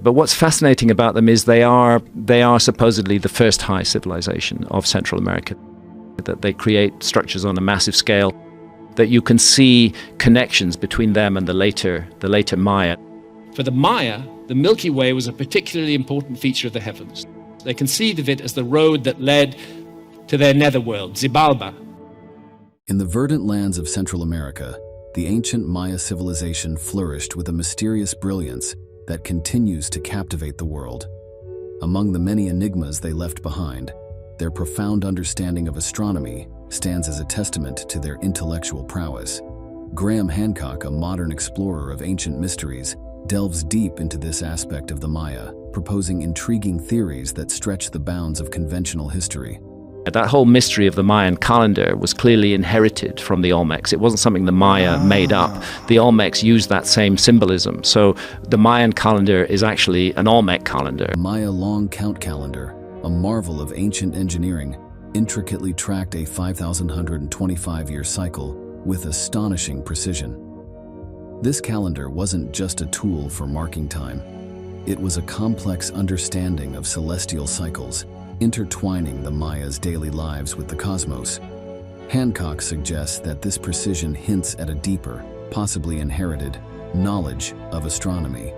But what's fascinating about them is they are supposedly the first high civilization of Central America, that they create structures on a massive scale, that you can see connections between them and the later Maya. For the Maya, the Milky Way was a particularly important feature of the heavens. They conceived of it as the road that led to their netherworld, Xibalba. In the verdant lands of Central America, the ancient Maya civilization flourished with a mysterious brilliance that continues to captivate the world. Among the many enigmas they left behind, their profound understanding of astronomy stands as a testament to their intellectual prowess. Graham Hancock, a modern explorer of ancient mysteries, delves deep into this aspect of the Maya, proposing intriguing theories that stretch the bounds of conventional history. That whole mystery of the Mayan calendar was clearly inherited from the Olmecs. It wasn't something the Maya made up. The Olmecs used that same symbolism. So the Mayan calendar is actually an Olmec calendar. The Maya long count calendar, a marvel of ancient engineering, intricately tracked a 5,125-year cycle with astonishing precision. This calendar wasn't just a tool for marking time. It was a complex understanding of celestial cycles, intertwining the Maya's daily lives with the cosmos. Hancock suggests that this precision hints at a deeper, possibly inherited, knowledge of astronomy.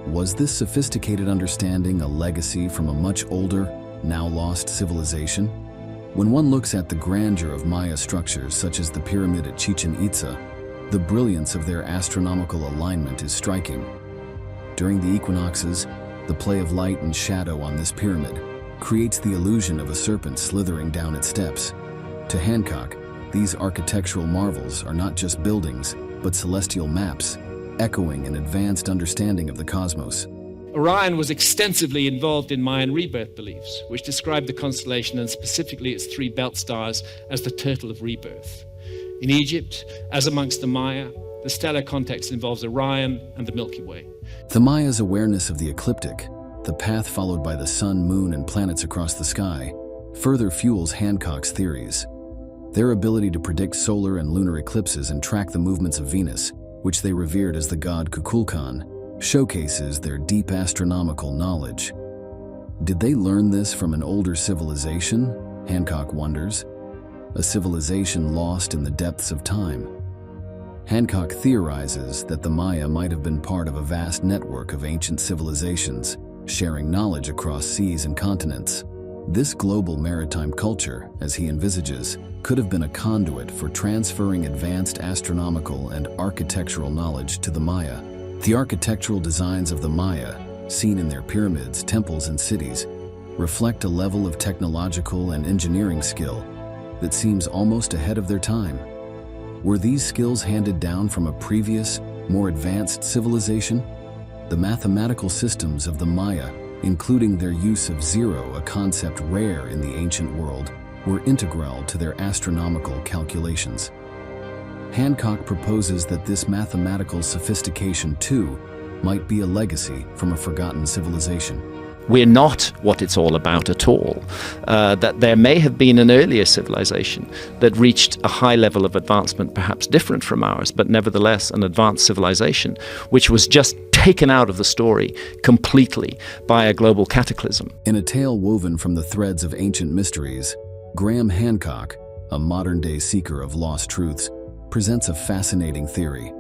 Was this sophisticated understanding a legacy from a much older, now lost civilization? When one looks at the grandeur of Maya structures such as the pyramid at Chichen Itza, the brilliance of their astronomical alignment is striking. During the equinoxes, the play of light and shadow on this pyramid creates the illusion of a serpent slithering down its steps. To Hancock, these architectural marvels are not just buildings, but celestial maps, echoing an advanced understanding of the cosmos. Orion was extensively involved in Mayan rebirth beliefs, which described the constellation and specifically its three belt stars as the turtle of rebirth. In Egypt, as amongst the Maya, the stellar context involves Orion and the Milky Way. The Maya's awareness of the ecliptic, the path followed by the sun, moon, and planets across the sky, further fuels Hancock's theories. Their ability to predict solar and lunar eclipses and track the movements of Venus, which they revered as the god Kukulkan, showcases their deep astronomical knowledge. Did they learn this from an older civilization? Hancock wonders. A civilization lost in the depths of time. Hancock theorizes that the Maya might have been part of a vast network of ancient civilizations, sharing knowledge across seas and continents. This global maritime culture, as he envisages, could have been a conduit for transferring advanced astronomical and architectural knowledge to the Maya. The architectural designs of the Maya, seen in their pyramids, temples, and cities, reflect a level of technological and engineering skill that seems almost ahead of their time. Were these skills handed down from a previous, more advanced civilization? The mathematical systems of the Maya, including their use of zero, a concept rare in the ancient world, were integral to their astronomical calculations. Hancock proposes that this mathematical sophistication, too, might be a legacy from a forgotten civilization. We're not what it's all about at all. That there may have been an earlier civilization that reached a high level of advancement, perhaps different from ours, but nevertheless an advanced civilization, which was just taken out of the story completely by a global cataclysm. In a tale woven from the threads of ancient mysteries, Graham Hancock, a modern-day seeker of lost truths, presents a fascinating theory.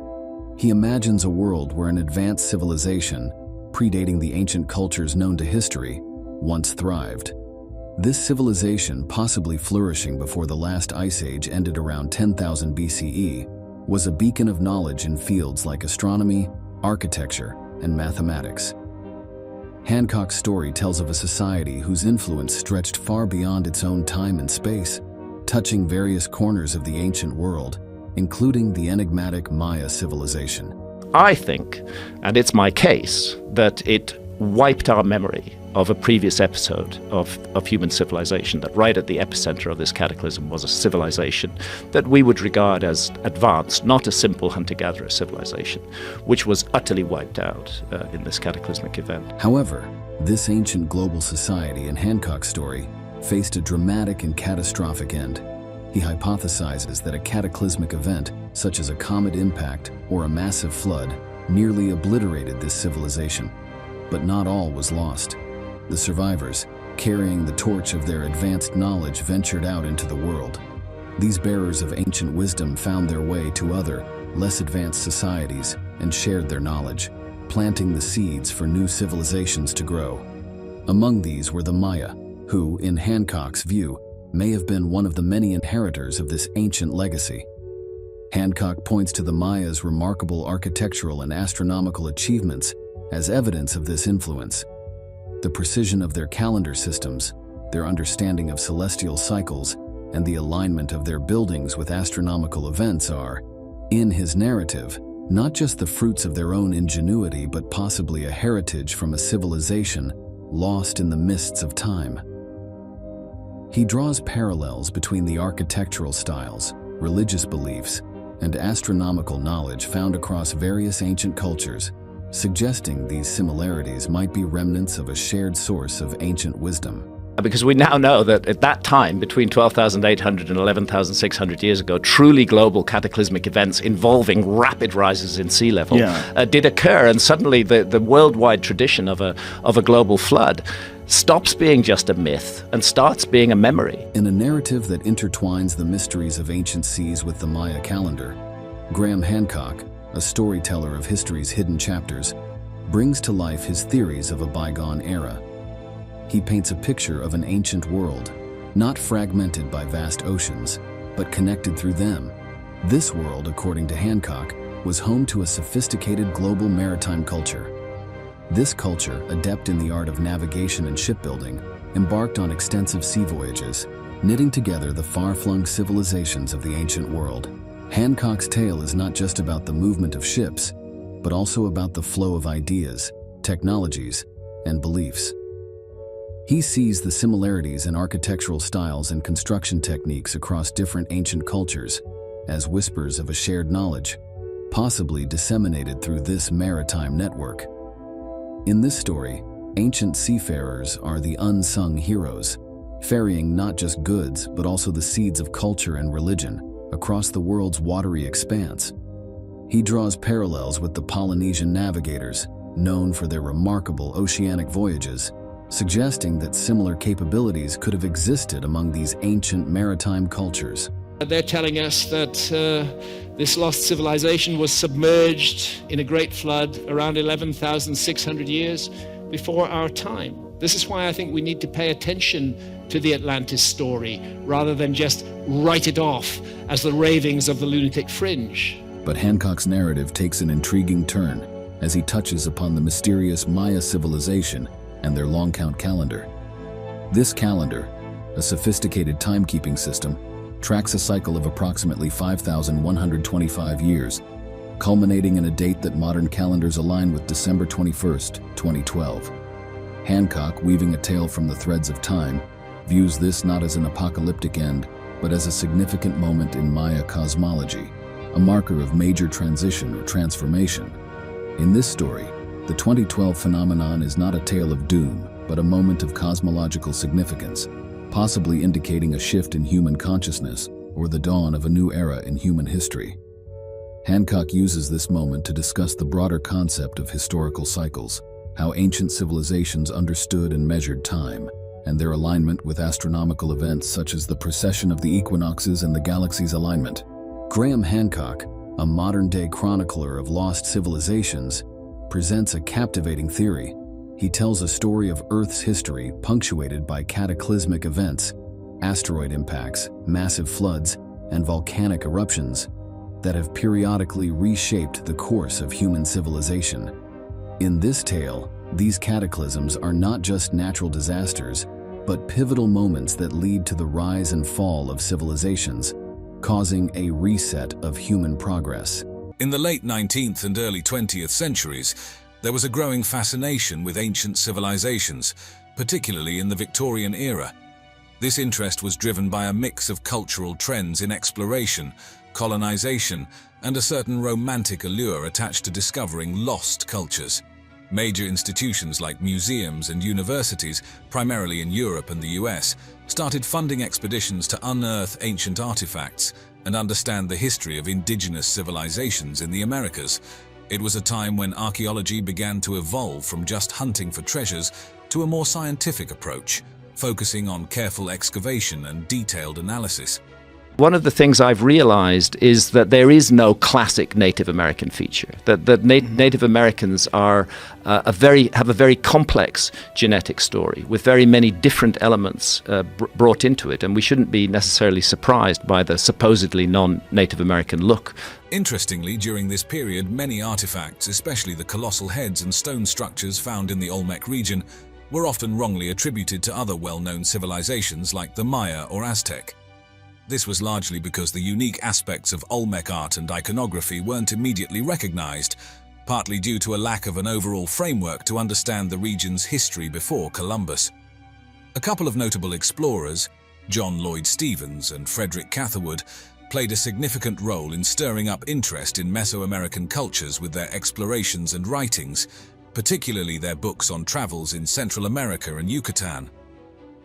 He imagines a world where an advanced civilization, predating the ancient cultures known to history, once thrived. This civilization, possibly flourishing before the last ice age ended around 10,000 BCE, was a beacon of knowledge in fields like astronomy, architecture, and mathematics. Hancock's story tells of a society whose influence stretched far beyond its own time and space, touching various corners of the ancient world, including the enigmatic Maya civilization. I think, and it's my case, that it wiped our memory of a previous episode of human civilization, that right at the epicenter of this cataclysm was a civilization that we would regard as advanced, not a simple hunter-gatherer civilization, which was utterly wiped out in this cataclysmic event. However, this ancient global society in Hancock's story faced a dramatic and catastrophic end. He hypothesizes that a cataclysmic event, such as a comet impact or a massive flood, nearly obliterated this civilization. But not all was lost. The survivors, carrying the torch of their advanced knowledge, ventured out into the world. These bearers of ancient wisdom found their way to other, less advanced societies and shared their knowledge, planting the seeds for new civilizations to grow. Among these were the Maya, who, in Hancock's view, may have been one of the many inheritors of this ancient legacy. Hancock points to the Mayas' remarkable architectural and astronomical achievements as evidence of this influence. The precision of their calendar systems, their understanding of celestial cycles, and the alignment of their buildings with astronomical events are, in his narrative, not just the fruits of their own ingenuity but possibly a heritage from a civilization lost in the mists of time. He draws parallels between the architectural styles, religious beliefs, and astronomical knowledge found across various ancient cultures, suggesting these similarities might be remnants of a shared source of ancient wisdom. Because we now know that at that time, between 12,800 and 11,600 years ago, truly global cataclysmic events involving rapid rises in sea level did occur, and suddenly the worldwide tradition of a global flood stops being just a myth and starts being a memory. In a narrative that intertwines the mysteries of ancient seas with the Maya calendar, Graham Hancock, a storyteller of history's hidden chapters, brings to life his theories of a bygone era. He paints a picture of an ancient world, not fragmented by vast oceans, but connected through them. This world, according to Hancock, was home to a sophisticated global maritime culture. This culture, adept in the art of navigation and shipbuilding, embarked on extensive sea voyages, knitting together the far-flung civilizations of the ancient world. Hancock's tale is not just about the movement of ships, but also about the flow of ideas, technologies, and beliefs. He sees the similarities in architectural styles and construction techniques across different ancient cultures as whispers of a shared knowledge, possibly disseminated through this maritime network. In this story, ancient seafarers are the unsung heroes, ferrying not just goods but also the seeds of culture and religion across the world's watery expanse. He draws parallels with the Polynesian navigators, known for their remarkable oceanic voyages, suggesting that similar capabilities could have existed among these ancient maritime cultures. They're telling us that this lost civilization was submerged in a great flood around 11,600 years before our time. This is why I think we need to pay attention to the Atlantis story rather than just write it off as the ravings of the lunatic fringe. But Hancock's narrative takes an intriguing turn as he touches upon the mysterious Maya civilization and their long count calendar. This calendar, a sophisticated timekeeping system, tracks a cycle of approximately 5,125 years, culminating in a date that modern calendars align with December 21st, 2012. Hancock, weaving a tale from the threads of time, views this not as an apocalyptic end, but as a significant moment in Maya cosmology, a marker of major transition or transformation. In this story, the 2012 phenomenon is not a tale of doom, but a moment of cosmological significance, possibly indicating a shift in human consciousness or the dawn of a new era in human history. Hancock uses this moment to discuss the broader concept of historical cycles, how ancient civilizations understood and measured time, and their alignment with astronomical events such as the precession of the equinoxes and the galaxy's alignment. Graham Hancock, a modern-day chronicler of lost civilizations, presents a captivating theory. He tells a story of Earth's history punctuated by cataclysmic events, asteroid impacts, massive floods, and volcanic eruptions that have periodically reshaped the course of human civilization. In this tale, these cataclysms are not just natural disasters, but pivotal moments that lead to the rise and fall of civilizations, causing a reset of human progress. In the late 19th and early 20th centuries, there was a growing fascination with ancient civilizations, particularly in the Victorian era. This interest was driven by a mix of cultural trends in exploration, colonization, and a certain romantic allure attached to discovering lost cultures. Major institutions like museums and universities, primarily in Europe and the US, started funding expeditions to unearth ancient artifacts and understand the history of indigenous civilizations in the Americas. It was a time when archaeology began to evolve from just hunting for treasures to a more scientific approach, focusing on careful excavation and detailed analysis. One of the things I've realized is that there is no classic Native American feature, that Native Americans are have a very complex genetic story with very many different elements brought into it, and we shouldn't be necessarily surprised by the supposedly non-Native American look. Interestingly, during this period, many artifacts, especially the colossal heads and stone structures found in the Olmec region, were often wrongly attributed to other well-known civilizations like the Maya or Aztec. This was largely because the unique aspects of Olmec art and iconography weren't immediately recognized, partly due to a lack of an overall framework to understand the region's history before Columbus. A couple of notable explorers, John Lloyd Stevens and Frederick Catherwood, played a significant role in stirring up interest in Mesoamerican cultures with their explorations and writings, particularly their books on travels in Central America and Yucatan.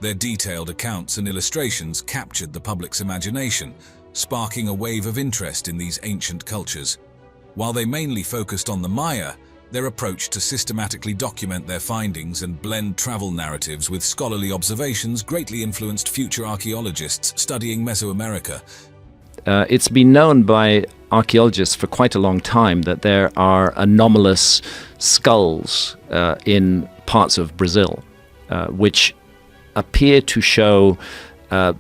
Their detailed accounts and illustrations captured the public's imagination, sparking a wave of interest in these ancient cultures. While they mainly focused on the Maya, their approach to systematically document their findings and blend travel narratives with scholarly observations greatly influenced future archaeologists studying Mesoamerica. It's been known by archaeologists for quite a long time that there are anomalous skulls in parts of Brazil, which appear to show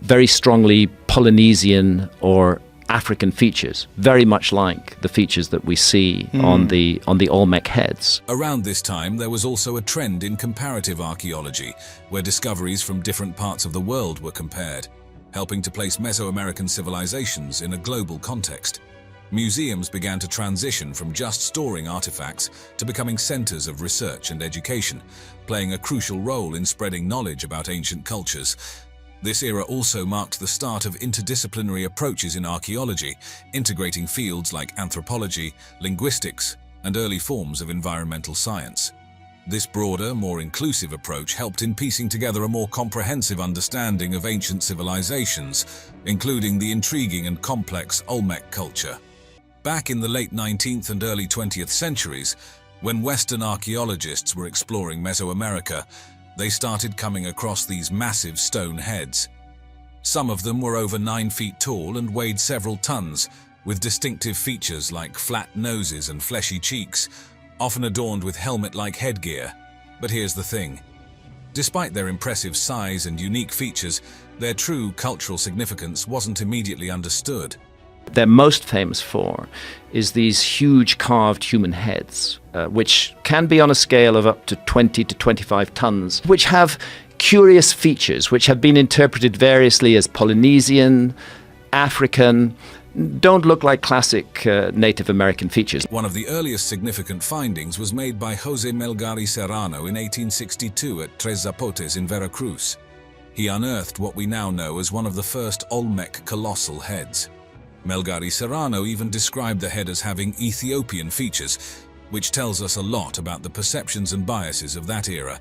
very strongly Polynesian or African features, very much like the features that we see on the Olmec heads. Around this time, there was also a trend in comparative archaeology, where discoveries from different parts of the world were compared, helping to place Mesoamerican civilizations in a global context. Museums began to transition from just storing artifacts to becoming centers of research and education, playing a crucial role in spreading knowledge about ancient cultures. This era also marked the start of interdisciplinary approaches in archaeology, integrating fields like anthropology, linguistics, and early forms of environmental science. This broader, more inclusive approach helped in piecing together a more comprehensive understanding of ancient civilizations, including the intriguing and complex Olmec culture. Back in the late 19th and early 20th centuries, when Western archaeologists were exploring Mesoamerica, they started coming across these massive stone heads. Some of them were over 9 feet tall and weighed several tons, with distinctive features like flat noses and fleshy cheeks, often adorned with helmet-like headgear. But here's the thing. Despite their impressive size and unique features, their true cultural significance wasn't immediately understood. They're most famous for is these huge carved human heads, which can be on a scale of up to 20 to 25 tons, which have curious features, which have been interpreted variously as Polynesian, African, don't look like classic Native American features. One of the earliest significant findings was made by José Melgari Serrano in 1862 at Tres Zapotes in Veracruz. He unearthed what we now know as one of the first Olmec colossal heads. Melgari Serrano even described the head as having Ethiopian features, which tells us a lot about the perceptions and biases of that era.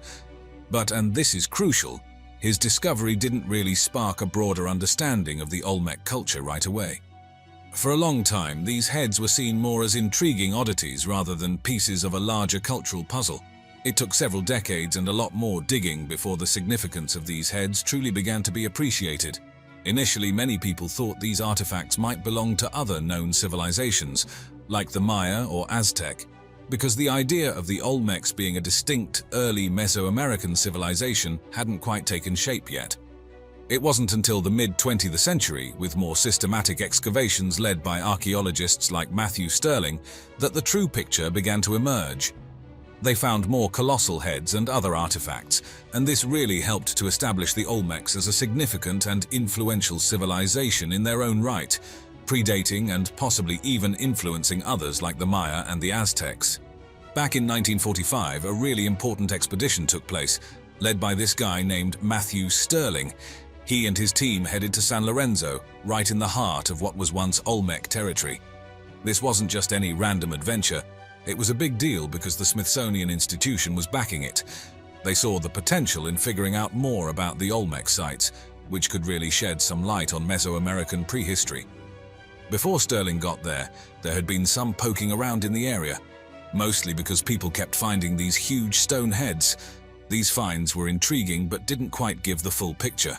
But, and this is crucial, his discovery didn't really spark a broader understanding of the Olmec culture right away. For a long time, these heads were seen more as intriguing oddities rather than pieces of a larger cultural puzzle. It took several decades and a lot more digging before the significance of these heads truly began to be appreciated. Initially, many people thought these artifacts might belong to other known civilizations, like the Maya or Aztec, because the idea of the Olmecs being a distinct, early Mesoamerican civilization hadn't quite taken shape yet. It wasn't until the mid-20th century, with more systematic excavations led by archaeologists like Matthew Stirling, that the true picture began to emerge. They found more colossal heads and other artifacts, and this really helped to establish the Olmecs as a significant and influential civilization in their own right, predating and possibly even influencing others like the Maya and the Aztecs. Back in 1945, a really important expedition took place, led by this guy named Matthew Stirling. He and his team headed to San Lorenzo, right in the heart of what was once Olmec territory. This wasn't just any random adventure. It was a big deal because the Smithsonian Institution was backing it. They saw the potential in figuring out more about the Olmec sites, which could really shed some light on Mesoamerican prehistory. Before Stirling got there, there had been some poking around in the area. mostly because people kept finding these huge stone heads. These finds were intriguing but didn't quite give the full picture.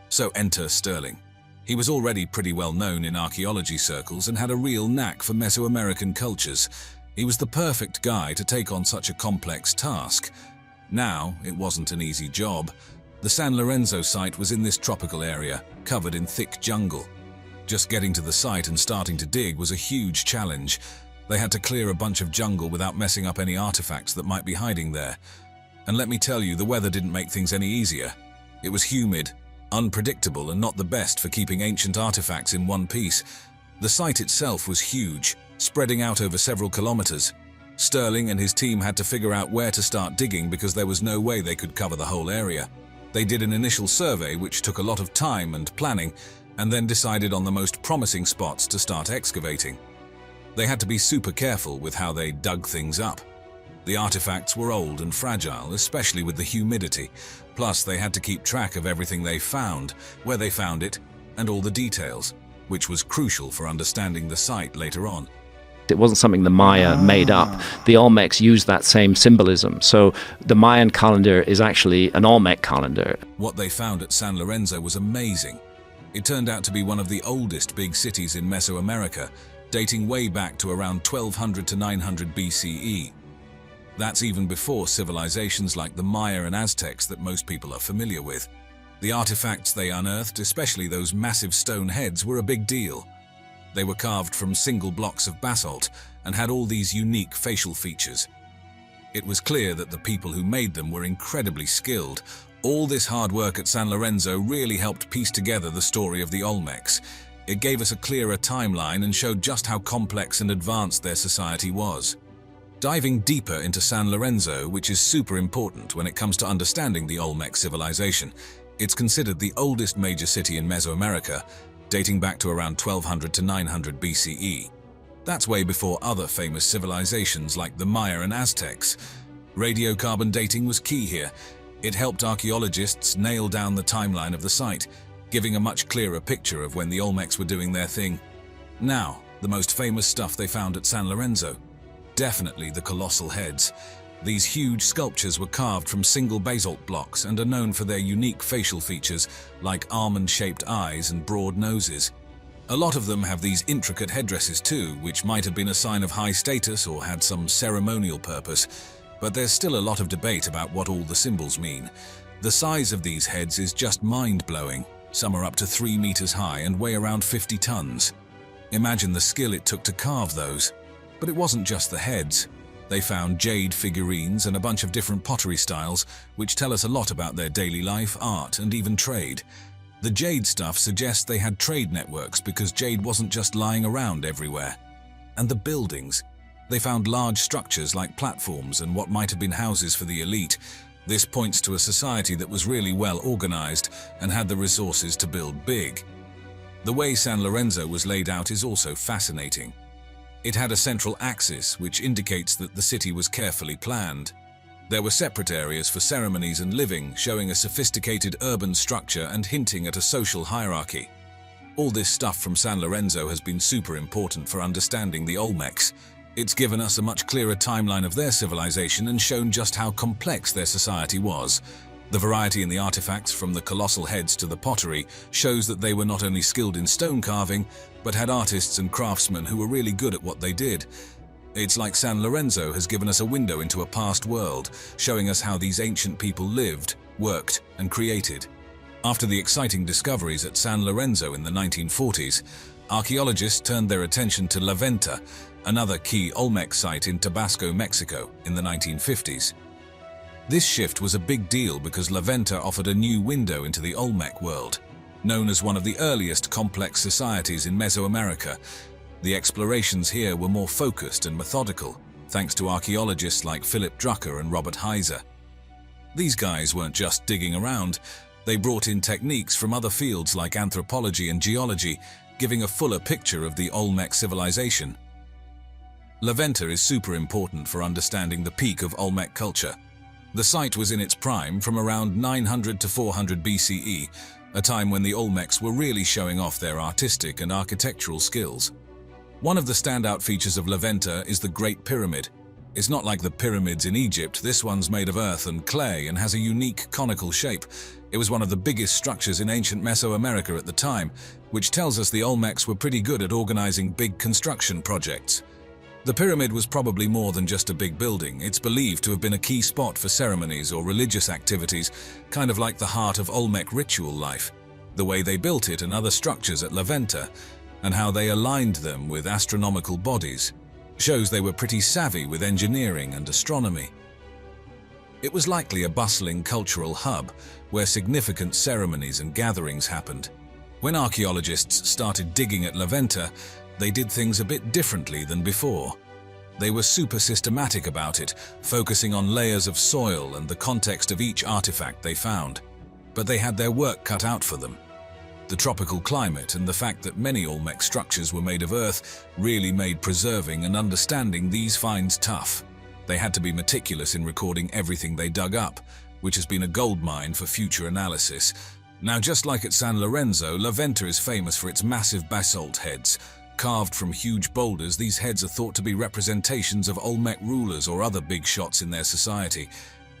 So enter Sterling. He was already pretty well known in archaeology circles and had a real knack for Mesoamerican cultures. He was the perfect guy to take on such a complex task. Now, it wasn't an easy job. The San Lorenzo site was in this tropical area, covered in thick jungle. Just getting to the site and starting to dig was a huge challenge. They had to clear a bunch of jungle without messing up any artifacts that might be hiding there. And let me tell you, the weather didn't make things any easier. It was humid, unpredictable, and not the best for keeping ancient artifacts in one piece. The site itself was huge, spreading out over several kilometers. Sterling and his team had to figure out where to start digging because there was no way they could cover the whole area. They did an initial survey which took a lot of time and planning, and then decided on the most promising spots to start excavating. They had to be super careful with how they dug things up. The artifacts were old and fragile, especially with the humidity. Plus, they had to keep track of everything they found, where they found it, and all the details, which was crucial for understanding the site later on. It wasn't something the Maya made up. The Olmecs used that same symbolism. So the Mayan calendar is actually an Olmec calendar. What they found at San Lorenzo was amazing. It turned out to be one of the oldest big cities in Mesoamerica, dating way back to around 1200 to 900 BCE. That's even before civilizations like the Maya and Aztecs that most people are familiar with. The artifacts they unearthed, especially those massive stone heads, were a big deal. They were carved from single blocks of basalt and had all these unique facial features. It was clear that the people who made them were incredibly skilled. All this hard work at San Lorenzo really helped piece together the story of the Olmecs. It gave us a clearer timeline and showed just how complex and advanced their society was. Diving deeper into San Lorenzo, which is super important when it comes to understanding the Olmec civilization, it's considered the oldest major city in Mesoamerica, dating back to around 1200 to 900 BCE. That's way before other famous civilizations like the Maya and Aztecs. Radiocarbon dating was key here. It helped archaeologists nail down the timeline of the site, giving a much clearer picture of when the Olmecs were doing their thing. Now, the most famous stuff they found at San Lorenzo. Definitely the colossal heads. These huge sculptures were carved from single basalt blocks and are known for their unique facial features like almond-shaped eyes and broad noses. A lot of them have these intricate headdresses too, which might have been a sign of high status or had some ceremonial purpose. But there's still a lot of debate about what all the symbols mean. The size of these heads is just mind-blowing. Some are up to 3 meters high and weigh around 50 tons. Imagine the skill it took to carve those. But it wasn't just the heads. They found jade figurines and a bunch of different pottery styles, which tell us a lot about their daily life, art, and even trade. The jade stuff suggests they had trade networks because jade wasn't just lying around everywhere. And the buildings. They found large structures like platforms and what might have been houses for the elite. This points to a society that was really well organized and had the resources to build big. The way San Lorenzo was laid out is also fascinating. It had a central axis, which indicates that the city was carefully planned. There were separate areas for ceremonies and living, showing a sophisticated urban structure and hinting at a social hierarchy. All this stuff from San Lorenzo has been super important for understanding the Olmecs. It's given us a much clearer timeline of their civilization and shown just how complex their society was. The variety in the artifacts, from the colossal heads to the pottery, shows that they were not only skilled in stone carving, but had artists and craftsmen who were really good at what they did. It's like San Lorenzo has given us a window into a past world, showing us how these ancient people lived, worked, and created. After the exciting discoveries at San Lorenzo in the 1940s, archaeologists turned their attention to La Venta, another key Olmec site in Tabasco, Mexico, in the 1950s. This shift was a big deal because La Venta offered a new window into the Olmec world. Known as one of the earliest complex societies in Mesoamerica, the explorations here were more focused and methodical, thanks to archaeologists like Philip Drucker and Robert Heiser. These guys weren't just digging around, they brought in techniques from other fields like anthropology and geology, giving a fuller picture of the Olmec civilization. La Venta is super important for understanding the peak of Olmec culture. The site was in its prime from around 900 to 400 BCE, a time when the Olmecs were really showing off their artistic and architectural skills. One of the standout features of La Venta is the Great Pyramid. It's not like the pyramids in Egypt. This one's made of earth and clay and has a unique conical shape. It was one of the biggest structures in ancient Mesoamerica at the time, which tells us the Olmecs were pretty good at organizing big construction projects. The pyramid was probably more than just a big building. It's believed to have been a key spot for ceremonies or religious activities, kind of like the heart of Olmec ritual life. The way they built it and other structures at La Venta, and how they aligned them with astronomical bodies, shows they were pretty savvy with engineering and astronomy. It was likely a bustling cultural hub where significant ceremonies and gatherings happened. When archaeologists started digging at La Venta, they did things a bit differently than before. They were super systematic about it, focusing on layers of soil and the context of each artifact they found. But they had their work cut out for them. The tropical climate and the fact that many Olmec structures were made of earth really made preserving and understanding these finds tough. They had to be meticulous in recording everything they dug up, which has been a goldmine for future analysis. Now, just like at San Lorenzo, La Venta is famous for its massive basalt heads. Carved from huge boulders, these heads are thought to be representations of Olmec rulers or other big shots in their society.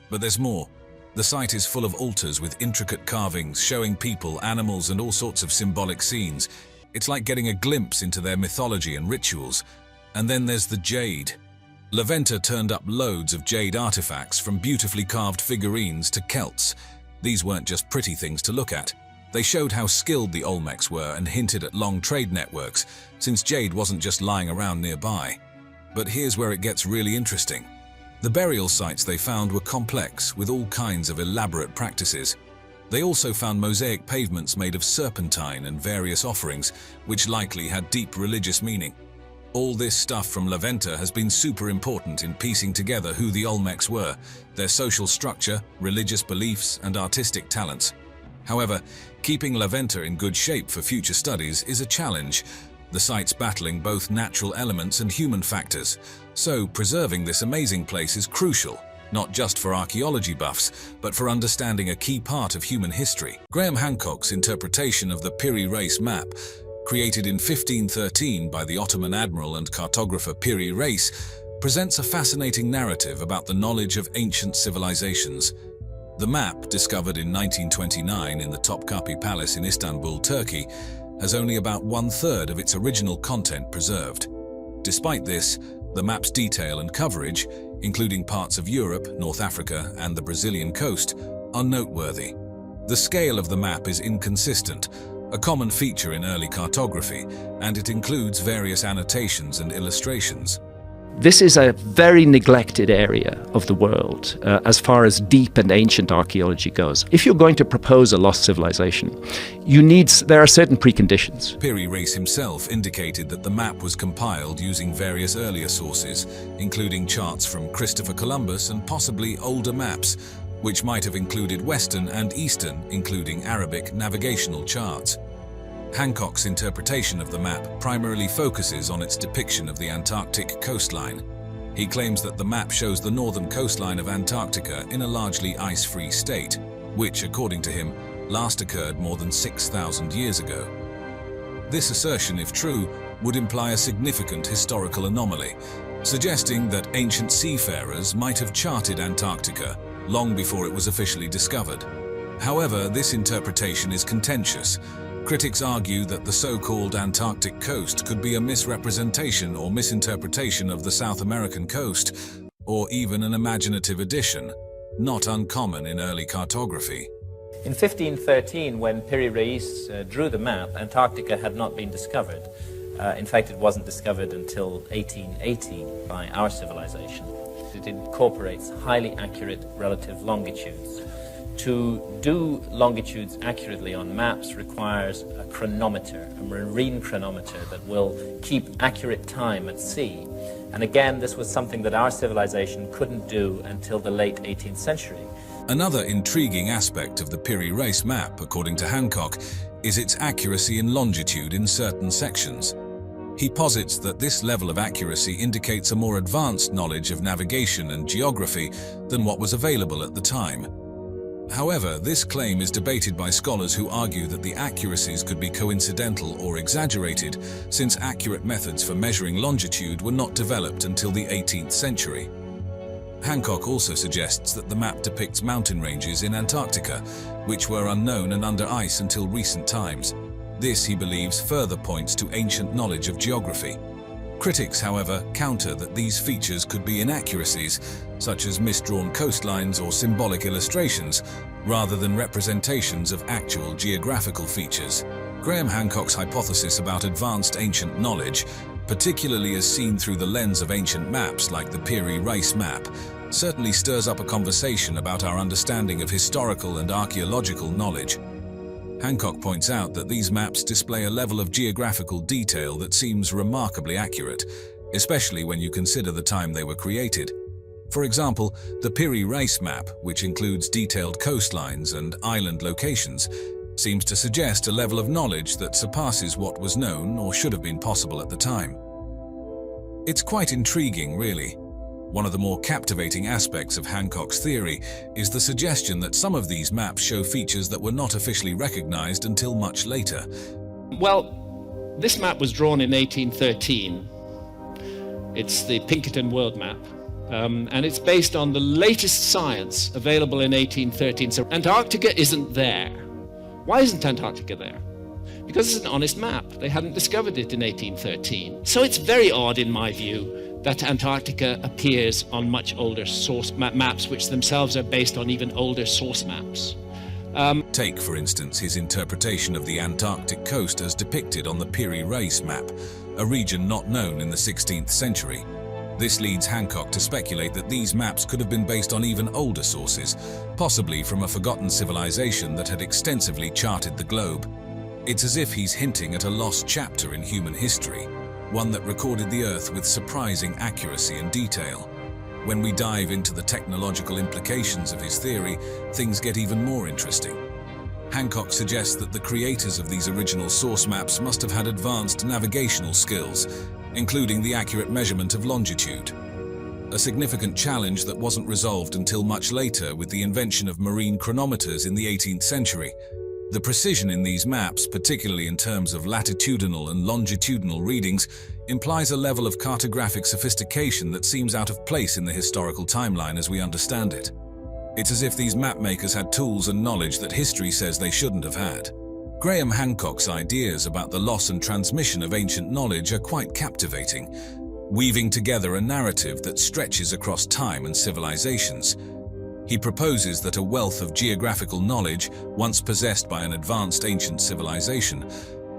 But there's more. The site is full of altars with intricate carvings showing people, animals, and all sorts of symbolic scenes. It's like getting a glimpse into their mythology and rituals. And then there's the jade. La Venta turned up loads of jade artifacts, from beautifully carved figurines to celts. These weren't just pretty things to look at. They showed how skilled the Olmecs were and hinted at long trade networks, since jade wasn't just lying around nearby. But here's where it gets really interesting. The burial sites they found were complex, with all kinds of elaborate practices. They also found mosaic pavements made of serpentine and various offerings, which likely had deep religious meaning. All this stuff from La Venta has been super important in piecing together who the Olmecs were, their social structure, religious beliefs, and artistic talents. However, keeping La Venta in good shape for future studies is a challenge. The site's battling both natural elements and human factors, so preserving this amazing place is crucial, not just for archaeology buffs, but for understanding a key part of human history. Graham Hancock's interpretation of the Piri Reis map, created in 1513 by the Ottoman admiral and cartographer Piri Reis, presents a fascinating narrative about the knowledge of ancient civilizations. The map, discovered in 1929 in the Topkapi Palace in Istanbul, Turkey, has only about 1/3 of its original content preserved. Despite this, the map's detail and coverage, including parts of Europe, North Africa, and the Brazilian coast, are noteworthy. The scale of the map is inconsistent, a common feature in early cartography, and it includes various annotations and illustrations. This is a very neglected area of the world as far as deep and ancient archaeology goes. If you're going to propose a lost civilization, there are certain preconditions. Piri Reis himself indicated that the map was compiled using various earlier sources, including charts from Christopher Columbus and possibly older maps, which might have included Western and Eastern, including Arabic, navigational charts. Hancock's interpretation of the map primarily focuses on its depiction of the Antarctic coastline. He claims that the map shows the northern coastline of Antarctica in a largely ice-free state, which, according to him, last occurred more than 6,000 years ago. This assertion, if true, would imply a significant historical anomaly, suggesting that ancient seafarers might have charted Antarctica long before it was officially discovered. However, this interpretation is contentious. Critics argue that the so-called Antarctic coast could be a misrepresentation or misinterpretation of the South American coast, or even an imaginative addition, not uncommon in early cartography. In 1513, when Piri Reis drew the map, Antarctica had not been discovered. In fact, it wasn't discovered until 1818 by our civilization. It incorporates highly accurate relative longitudes. To do longitudes accurately on maps requires a chronometer, a marine chronometer that will keep accurate time at sea. And again, this was something that our civilization couldn't do until the late 18th century. Another intriguing aspect of the Piri Reis map, according to Hancock, is its accuracy in longitude in certain sections. He posits that this level of accuracy indicates a more advanced knowledge of navigation and geography than what was available at the time. However, this claim is debated by scholars who argue that the accuracies could be coincidental or exaggerated, since accurate methods for measuring longitude were not developed until the 18th century. Hancock also suggests that the map depicts mountain ranges in Antarctica, which were unknown and under ice until recent times. This, he believes, further points to ancient knowledge of geography. Critics, however, counter that these features could be inaccuracies, such as misdrawn coastlines or symbolic illustrations, rather than representations of actual geographical features. Graham Hancock's hypothesis about advanced ancient knowledge, particularly as seen through the lens of ancient maps like the Piri Reis map, certainly stirs up a conversation about our understanding of historical and archaeological knowledge. Hancock points out that these maps display a level of geographical detail that seems remarkably accurate, especially when you consider the time they were created. For example, the Piri Reis map, which includes detailed coastlines and island locations, seems to suggest a level of knowledge that surpasses what was known or should have been possible at the time. It's quite intriguing, really. One of the more captivating aspects of Hancock's theory is the suggestion that some of these maps show features that were not officially recognized until much later. Well, this map was drawn in 1813. It's the Pinkerton World Map. And it's based on the latest science available in 1813. So Antarctica isn't there. Why isn't Antarctica there? Because it's an honest map. They hadn't discovered it in 1813. So it's very odd, in my view, that Antarctica appears on much older source maps, which themselves are based on even older source maps. Take, for instance, his interpretation of the Antarctic coast as depicted on the Piri Reis map, a region not known in the 16th century. This leads Hancock to speculate that these maps could have been based on even older sources, possibly from a forgotten civilization that had extensively charted the globe. It's as if he's hinting at a lost chapter in human history, one that recorded the Earth with surprising accuracy and detail. When we dive into the technological implications of his theory, things get even more interesting. Hancock suggests that the creators of these original source maps must have had advanced navigational skills, including the accurate measurement of longitude. A significant challenge that wasn't resolved until much later with the invention of marine chronometers in the 18th century. The precision in these maps, particularly in terms of latitudinal and longitudinal readings, implies a level of cartographic sophistication that seems out of place in the historical timeline as we understand it. It's as if these mapmakers had tools and knowledge that history says they shouldn't have had. Graham Hancock's ideas about the loss and transmission of ancient knowledge are quite captivating, weaving together a narrative that stretches across time and civilizations. He proposes that a wealth of geographical knowledge, once possessed by an advanced ancient civilization,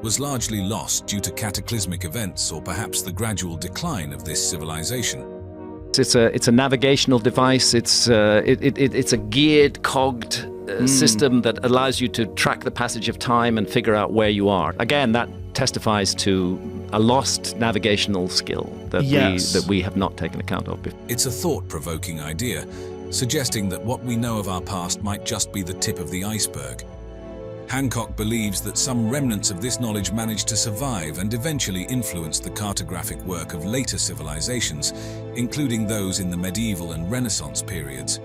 was largely lost due to cataclysmic events or perhaps the gradual decline of this civilization. It's a navigational device. It's a geared, cogged system that allows you to track the passage of time and figure out where you are. Again, that testifies to a lost navigational skill that we have not taken account of before. It's a thought-provoking idea, suggesting that what we know of our past might just be the tip of the iceberg. Hancock believes that some remnants of this knowledge managed to survive and eventually influence the cartographic work of later civilizations, including those in the medieval and Renaissance periods.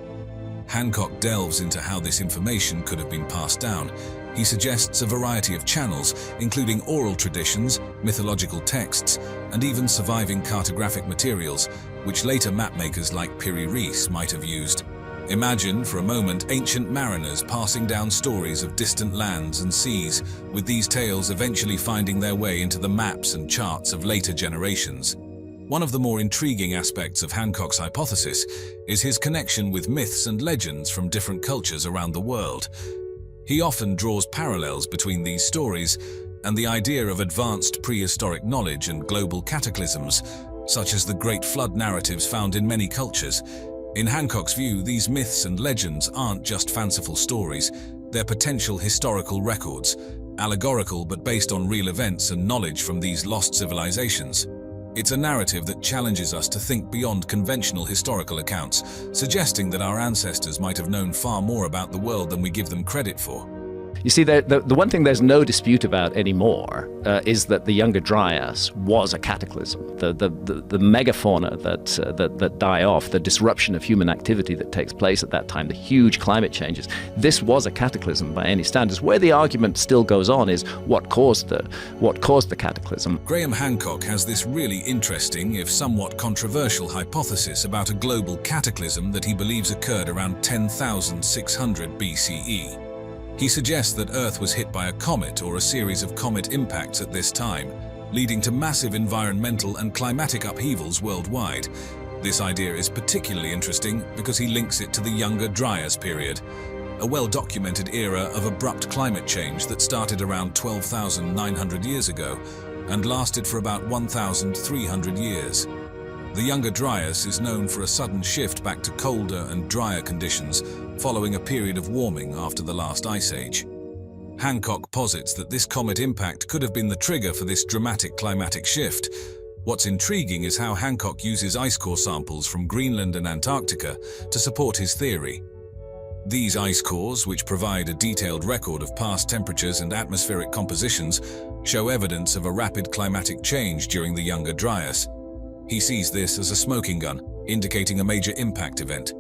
Hancock delves into how this information could have been passed down. He suggests a variety of channels, including oral traditions, mythological texts, and even surviving cartographic materials, which later mapmakers like Piri Reis might have used. Imagine, for a moment, ancient mariners passing down stories of distant lands and seas, with these tales eventually finding their way into the maps and charts of later generations. One of the more intriguing aspects of Hancock's hypothesis is his connection with myths and legends from different cultures around the world. He often draws parallels between these stories and the idea of advanced prehistoric knowledge and global cataclysms, such as the Great Flood narratives found in many cultures. In Hancock's view, these myths and legends aren't just fanciful stories, they're potential historical records, allegorical but based on real events and knowledge from these lost civilizations. It's a narrative that challenges us to think beyond conventional historical accounts, suggesting that our ancestors might have known far more about the world than we give them credit for. You see, the one thing there's no dispute about anymore is that the Younger Dryas was a cataclysm. The megafauna that die off, the disruption of human activity that takes place at that time, the huge climate changes, this was a cataclysm by any standards. Where the argument still goes on is what caused the cataclysm. Graham Hancock has this really interesting, if somewhat controversial, hypothesis about a global cataclysm that he believes occurred around 10,600 BCE. He suggests that Earth was hit by a comet or a series of comet impacts at this time, leading to massive environmental and climatic upheavals worldwide. This idea is particularly interesting because he links it to the Younger Dryas period, a well-documented era of abrupt climate change that started around 12,900 years ago and lasted for about 1,300 years. The Younger Dryas is known for a sudden shift back to colder and drier conditions following a period of warming after the last ice age. Hancock posits that this comet impact could have been the trigger for this dramatic climatic shift. What's intriguing is how Hancock uses ice core samples from Greenland and Antarctica to support his theory. These ice cores, which provide a detailed record of past temperatures and atmospheric compositions, show evidence of a rapid climatic change during the Younger Dryas. He sees this as a smoking gun, indicating a major impact event.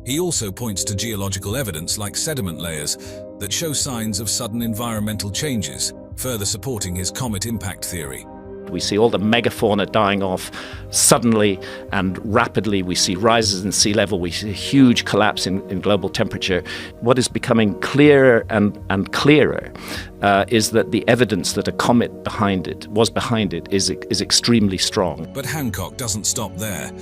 He also points to geological evidence like sediment layers that show signs of sudden environmental changes, further supporting his comet impact theory. We see all the megafauna dying off suddenly and rapidly. We see rises in sea level. We see a huge collapse in global temperature. What is becoming clearer and clearer is that the evidence that a comet was behind it is extremely strong. But Hancock doesn't stop there.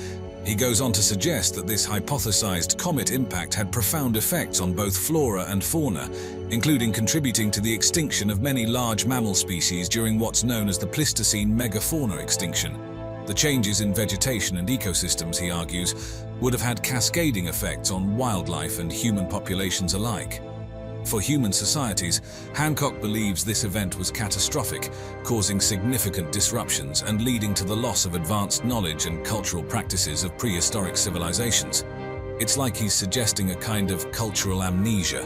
He goes on to suggest that this hypothesized comet impact had profound effects on both flora and fauna, including contributing to the extinction of many large mammal species during what's known as the Pleistocene megafauna extinction. The changes in vegetation and ecosystems, he argues, would have had cascading effects on wildlife and human populations alike. For human societies, Hancock believes this event was catastrophic, causing significant disruptions and leading to the loss of advanced knowledge and cultural practices of prehistoric civilizations. It's like he's suggesting a kind of cultural amnesia,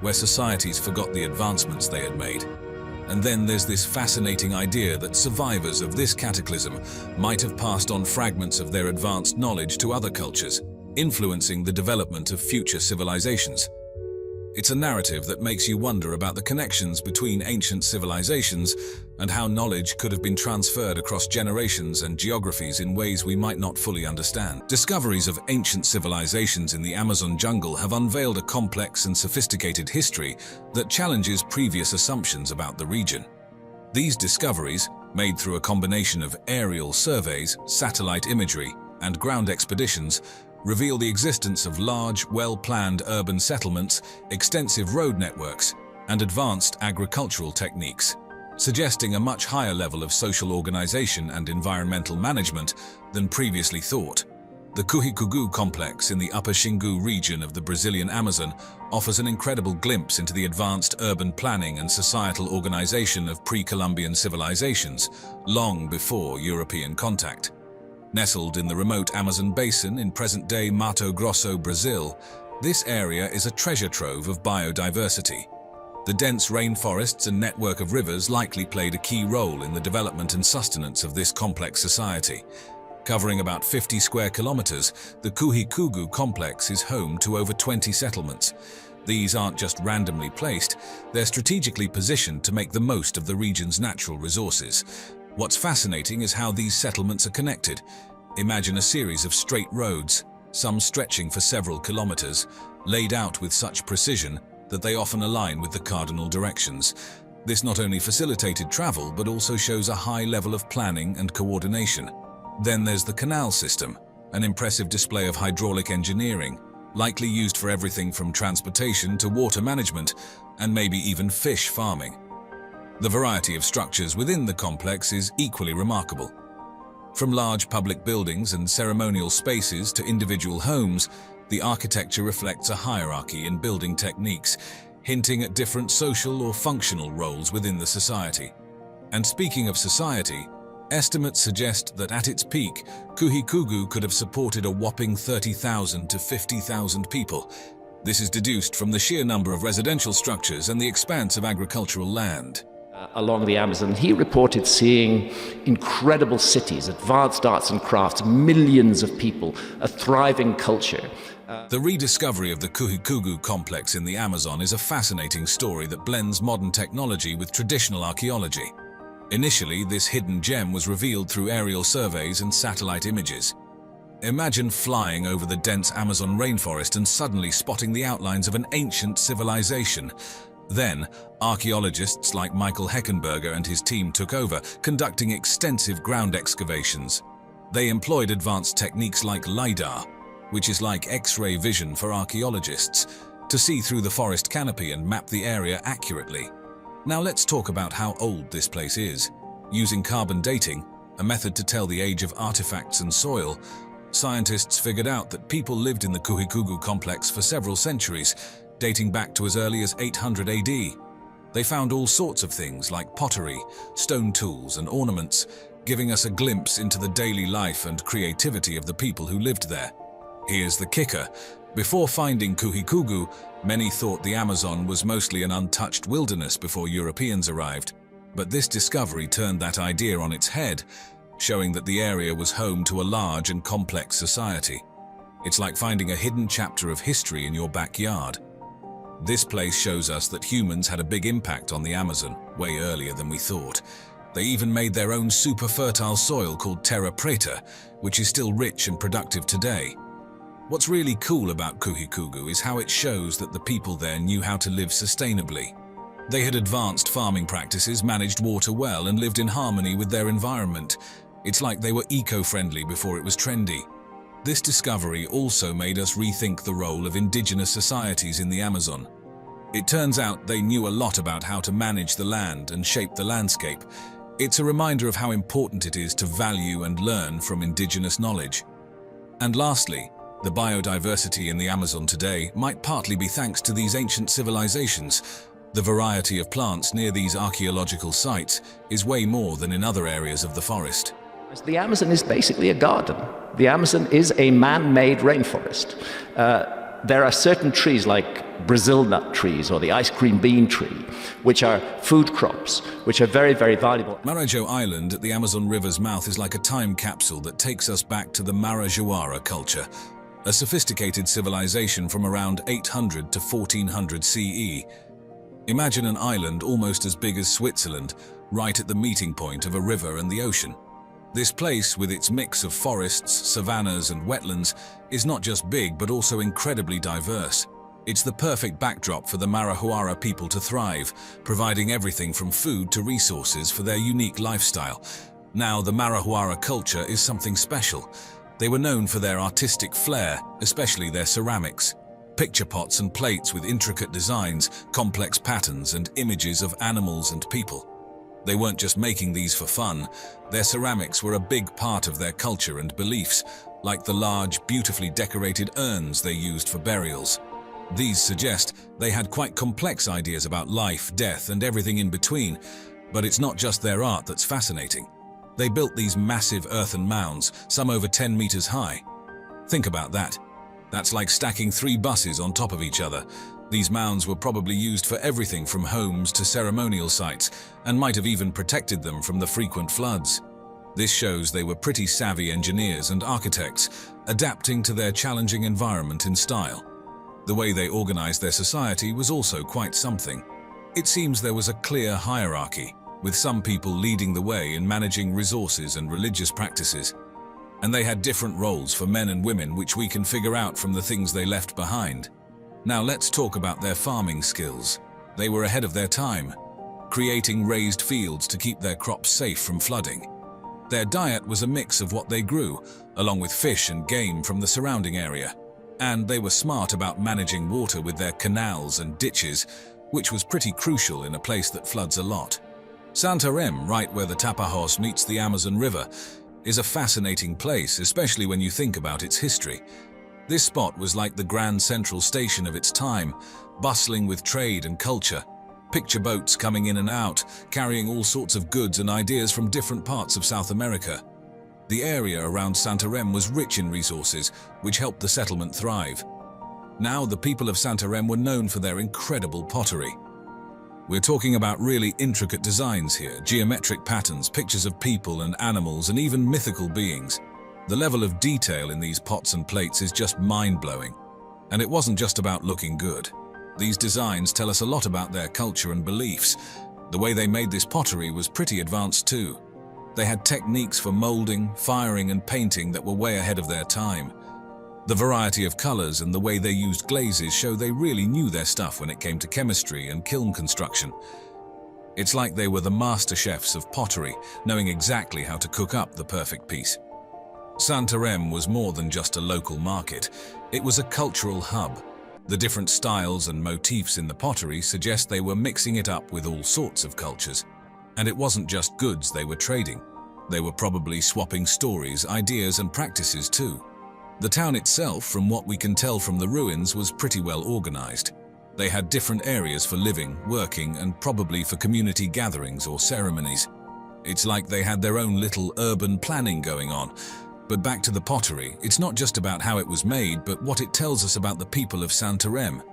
where societies forgot the advancements they had made. And then there's this fascinating idea that survivors of this cataclysm might have passed on fragments of their advanced knowledge to other cultures, influencing the development of future civilizations. It's a narrative that makes you wonder about the connections between ancient civilizations and how knowledge could have been transferred across generations and geographies in ways we might not fully understand. Discoveries of ancient civilizations in the Amazon jungle have unveiled a complex and sophisticated history that challenges previous assumptions about the region. These discoveries, made through a combination of aerial surveys, satellite imagery, and ground expeditions, reveal the existence of large, well-planned urban settlements, extensive road networks, and advanced agricultural techniques, suggesting a much higher level of social organization and environmental management than previously thought. The Cuhicugu complex in the Upper Xingu region of the Brazilian Amazon offers an incredible glimpse into the advanced urban planning and societal organization of pre-Columbian civilizations, long before European contact. Nestled in the remote Amazon basin in present-day Mato Grosso, Brazil, this area is a treasure trove of biodiversity. The dense rainforests and network of rivers likely played a key role in the development and sustenance of this complex society. Covering about 50 square kilometers, the Cuhicugu complex is home to over 20 settlements. These aren't just randomly placed, they're strategically positioned to make the most of the region's natural resources. What's fascinating is how these settlements are connected. Imagine a series of straight roads, some stretching for several kilometers, laid out with such precision that they often align with the cardinal directions. This not only facilitated travel, but also shows a high level of planning and coordination. Then there's the canal system, an impressive display of hydraulic engineering, likely used for everything from transportation to water management, and maybe even fish farming. The variety of structures within the complex is equally remarkable. From large public buildings and ceremonial spaces to individual homes, the architecture reflects a hierarchy in building techniques, hinting at different social or functional roles within the society. And speaking of society, estimates suggest that at its peak, Cuhicugu could have supported a whopping 30,000 to 50,000 people, This is deduced from the sheer number of residential structures and the expanse of agricultural land. Along the Amazon, he reported seeing incredible cities, advanced arts and crafts, millions of people, a thriving culture. The rediscovery of the Cuhigugu complex in the Amazon is a fascinating story that blends modern technology with traditional archaeology. Initially, this hidden gem was revealed through aerial surveys and satellite images. Imagine flying over the dense Amazon rainforest and suddenly spotting the outlines of an ancient civilization. Then, archaeologists like Michael Heckenberger and his team took over, conducting extensive ground excavations. They employed advanced techniques like LiDAR, which is like X-ray vision for archaeologists, to see through the forest canopy and map the area accurately. Now let's talk about how old this place is. Using carbon dating, a method to tell the age of artifacts and soil, scientists figured out that people lived in the Cuhigugu complex for several centuries, dating back to as early as 800 AD. They found all sorts of things like pottery, stone tools, and ornaments, giving us a glimpse into the daily life and creativity of the people who lived there. Here's the kicker. Before finding Cuhigugu, many thought the Amazon was mostly an untouched wilderness before Europeans arrived. But this discovery turned that idea on its head, showing that the area was home to a large and complex society. It's like finding a hidden chapter of history in your backyard. This place shows us that humans had a big impact on the Amazon, way earlier than we thought. They even made their own super fertile soil called terra preta, which is still rich and productive today. What's really cool about Cuhigugu is how it shows that the people there knew how to live sustainably. They had advanced farming practices, managed water well, and lived in harmony with their environment. It's like they were eco-friendly before it was trendy. This discovery also made us rethink the role of indigenous societies in the Amazon. It turns out they knew a lot about how to manage the land and shape the landscape. It's a reminder of how important it is to value and learn from indigenous knowledge. And lastly, the biodiversity in the Amazon today might partly be thanks to these ancient civilizations. The variety of plants near these archaeological sites is way more than in other areas of the forest. The Amazon is basically a garden. The Amazon is a man-made rainforest. There are certain trees like Brazil nut trees or the ice cream bean tree, which are food crops, which are very, very valuable. Marajo Island at the Amazon River's mouth is like a time capsule that takes us back to the Marajoara culture, a sophisticated civilization from around 800 to 1400 CE. Imagine an island almost as big as Switzerland, right at the meeting point of a river and the ocean. This place, with its mix of forests, savannas, and wetlands, is not just big but also incredibly diverse. It's the perfect backdrop for the Marajoara people to thrive, providing everything from food to resources for their unique lifestyle. Now, the Marajoara culture is something special. They were known for their artistic flair, especially their ceramics. Picture pots and plates with intricate designs, complex patterns, and images of animals and people. They weren't just making these for fun. Their ceramics were a big part of their culture and beliefs, like the large, beautifully decorated urns they used for burials. These suggest they had quite complex ideas about life, death, and everything in between. But it's not just their art that's fascinating. They built these massive earthen mounds, some over 10 meters high. Think about that. That's like stacking 3 buses on top of each other. These mounds were probably used for everything from homes to ceremonial sites, and might have even protected them from the frequent floods. This shows they were pretty savvy engineers and architects, adapting to their challenging environment in style. The way they organized their society was also quite something. It seems there was a clear hierarchy, with some people leading the way in managing resources and religious practices. And they had different roles for men and women, which we can figure out from the things they left behind. Now let's talk about their farming skills. They were ahead of their time, creating raised fields to keep their crops safe from flooding. Their diet was a mix of what they grew, along with fish and game from the surrounding area. And they were smart about managing water with their canals and ditches, which was pretty crucial in a place that floods a lot. Santarém, right where the Tapajos meets the Amazon River, is a fascinating place, especially when you think about its history. This spot was like the Grand Central Station of its time, bustling with trade and culture. Picture boats coming in and out, carrying all sorts of goods and ideas from different parts of South America. The area around Santarém was rich in resources, which helped the settlement thrive. Now, the people of Santarém were known for their incredible pottery. We're talking about really intricate designs here, geometric patterns, pictures of people and animals, and even mythical beings. The level of detail in these pots and plates is just mind-blowing. And it wasn't just about looking good. These designs tell us a lot about their culture and beliefs. The way they made this pottery was pretty advanced too. They had techniques for molding, firing, and painting that were way ahead of their time. The variety of colors and the way they used glazes show they really knew their stuff when it came to chemistry and kiln construction. It's like they were the master chefs of pottery, knowing exactly how to cook up the perfect piece. Santarém was more than just a local market. It was a cultural hub. The different styles and motifs in the pottery suggest they were mixing it up with all sorts of cultures. And it wasn't just goods they were trading. They were probably swapping stories, ideas, and practices too. The town itself, from what we can tell from the ruins, was pretty well organized. They had different areas for living, working, and probably for community gatherings or ceremonies. It's like they had their own little urban planning going on. But back to the pottery, it's not just about how it was made, but what it tells us about the people of Santarém.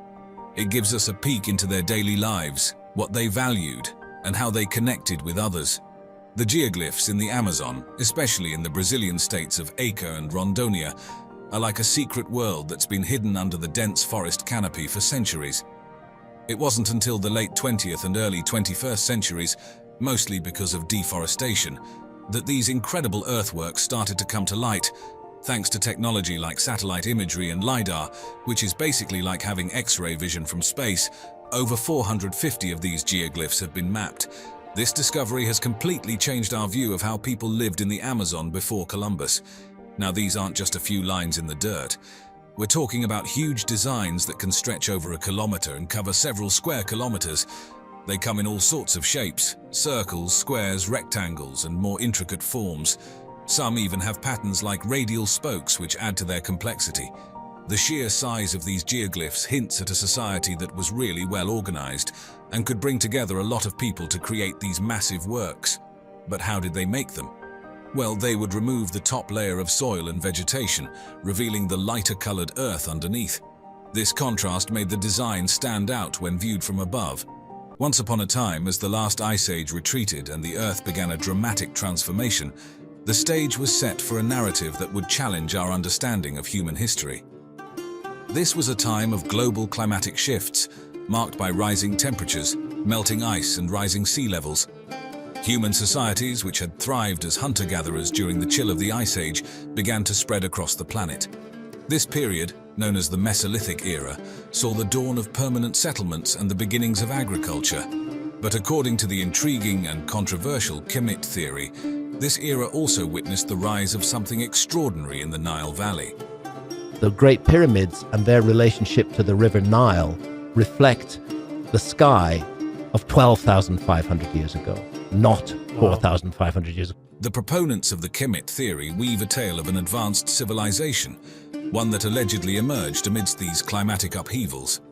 It gives us a peek into their daily lives, what they valued, and how they connected with others. The geoglyphs in the Amazon, especially in the Brazilian states of Acre and Rondônia, are like a secret world that's been hidden under the dense forest canopy for centuries. It wasn't until the late 20th and early 21st centuries, mostly because of deforestation, that these incredible earthworks started to come to light, thanks to technology like satellite imagery and LiDAR, which is basically like having X-ray vision from space. Over 450 of these geoglyphs have been mapped. This discovery has completely changed our view of how people lived in the Amazon before Columbus. Now, these aren't just a few lines in the dirt. We're talking about huge designs that can stretch over a kilometer and cover several square kilometers. They come in all sorts of shapes: circles, squares, rectangles, and more intricate forms. Some even have patterns like radial spokes which add to their complexity. The sheer size of these geoglyphs hints at a society that was really well organized and could bring together a lot of people to create these massive works. But how did they make them? Well, they would remove the top layer of soil and vegetation, revealing the lighter-colored earth underneath. This contrast made the design stand out when viewed from above. Once upon a time, as the last ice age retreated and the Earth began a dramatic transformation, the stage was set for a narrative that would challenge our understanding of human history. This was a time of global climatic shifts, marked by rising temperatures, melting ice, and rising sea levels. Human societies, which had thrived as hunter-gatherers during the chill of the Ice Age, began to spread across the planet. This period, known as the Mesolithic era, saw the dawn of permanent settlements and the beginnings of agriculture. But according to the intriguing and controversial Kemet theory, this era also witnessed the rise of something extraordinary in the Nile Valley. The Great Pyramids and their relationship to the River Nile reflect the sky of 12,500 years ago, not 4,500 years ago. The proponents of the Kemet theory weave a tale of an advanced civilization, one that allegedly emerged amidst these climatic upheavals.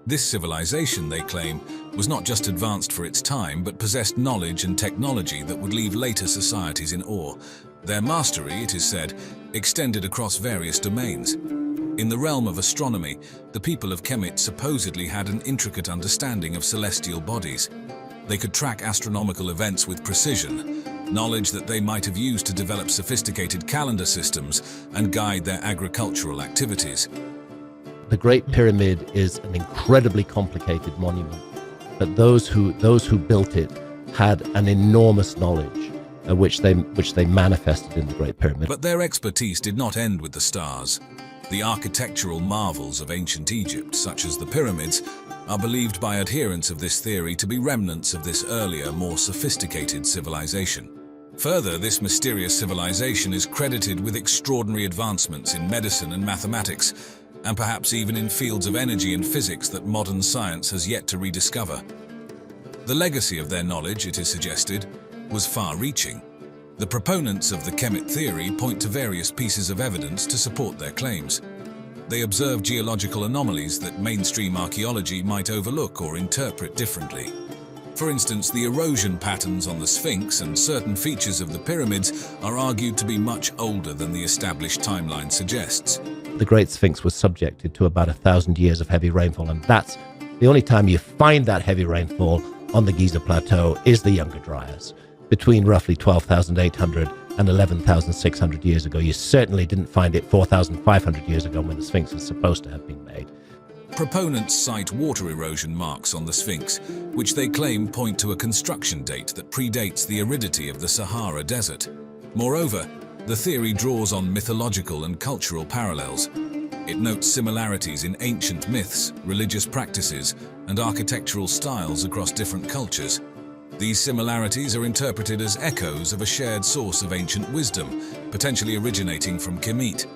This civilization, they claim, was not just advanced for its time, but possessed knowledge and technology that would leave later societies in awe. Their mastery, it is said, extended across various domains. In the realm of astronomy, the people of Kemet supposedly had an intricate understanding of celestial bodies. They could track astronomical events with precision, knowledge that they might have used to develop sophisticated calendar systems and guide their agricultural activities. The Great Pyramid is an incredibly complicated monument, but those who built it had an enormous knowledge, which they manifested in the Great Pyramid. But their expertise did not end with the stars. The architectural marvels of ancient Egypt, such as the pyramids, are believed by adherents of this theory to be remnants of this earlier, more sophisticated civilization. Further, this mysterious civilization is credited with extraordinary advancements in medicine and mathematics, and perhaps even in fields of energy and physics that modern science has yet to rediscover. The legacy of their knowledge, it is suggested, was far-reaching. The proponents of the Kemet theory point to various pieces of evidence to support their claims. They observe geological anomalies that mainstream archaeology might overlook or interpret differently. For instance, the erosion patterns on the Sphinx and certain features of the pyramids are argued to be much older than the established timeline suggests. the Great Sphinx was subjected to about 1,000 years of heavy rainfall, and that's the only time you find that heavy rainfall on the Giza Plateau is the Younger Dryas, between roughly 12,800 and 11,600 years ago. You certainly didn't find it 4,500 years ago when the Sphinx was supposed to have been made. Proponents cite water erosion marks on the Sphinx, which they claim point to a construction date that predates the aridity of the Sahara Desert. Moreover, the theory draws on mythological and cultural parallels. It notes similarities in ancient myths, religious practices, and architectural styles across different cultures. These similarities are interpreted as echoes of a shared source of ancient wisdom, potentially originating from Kemet.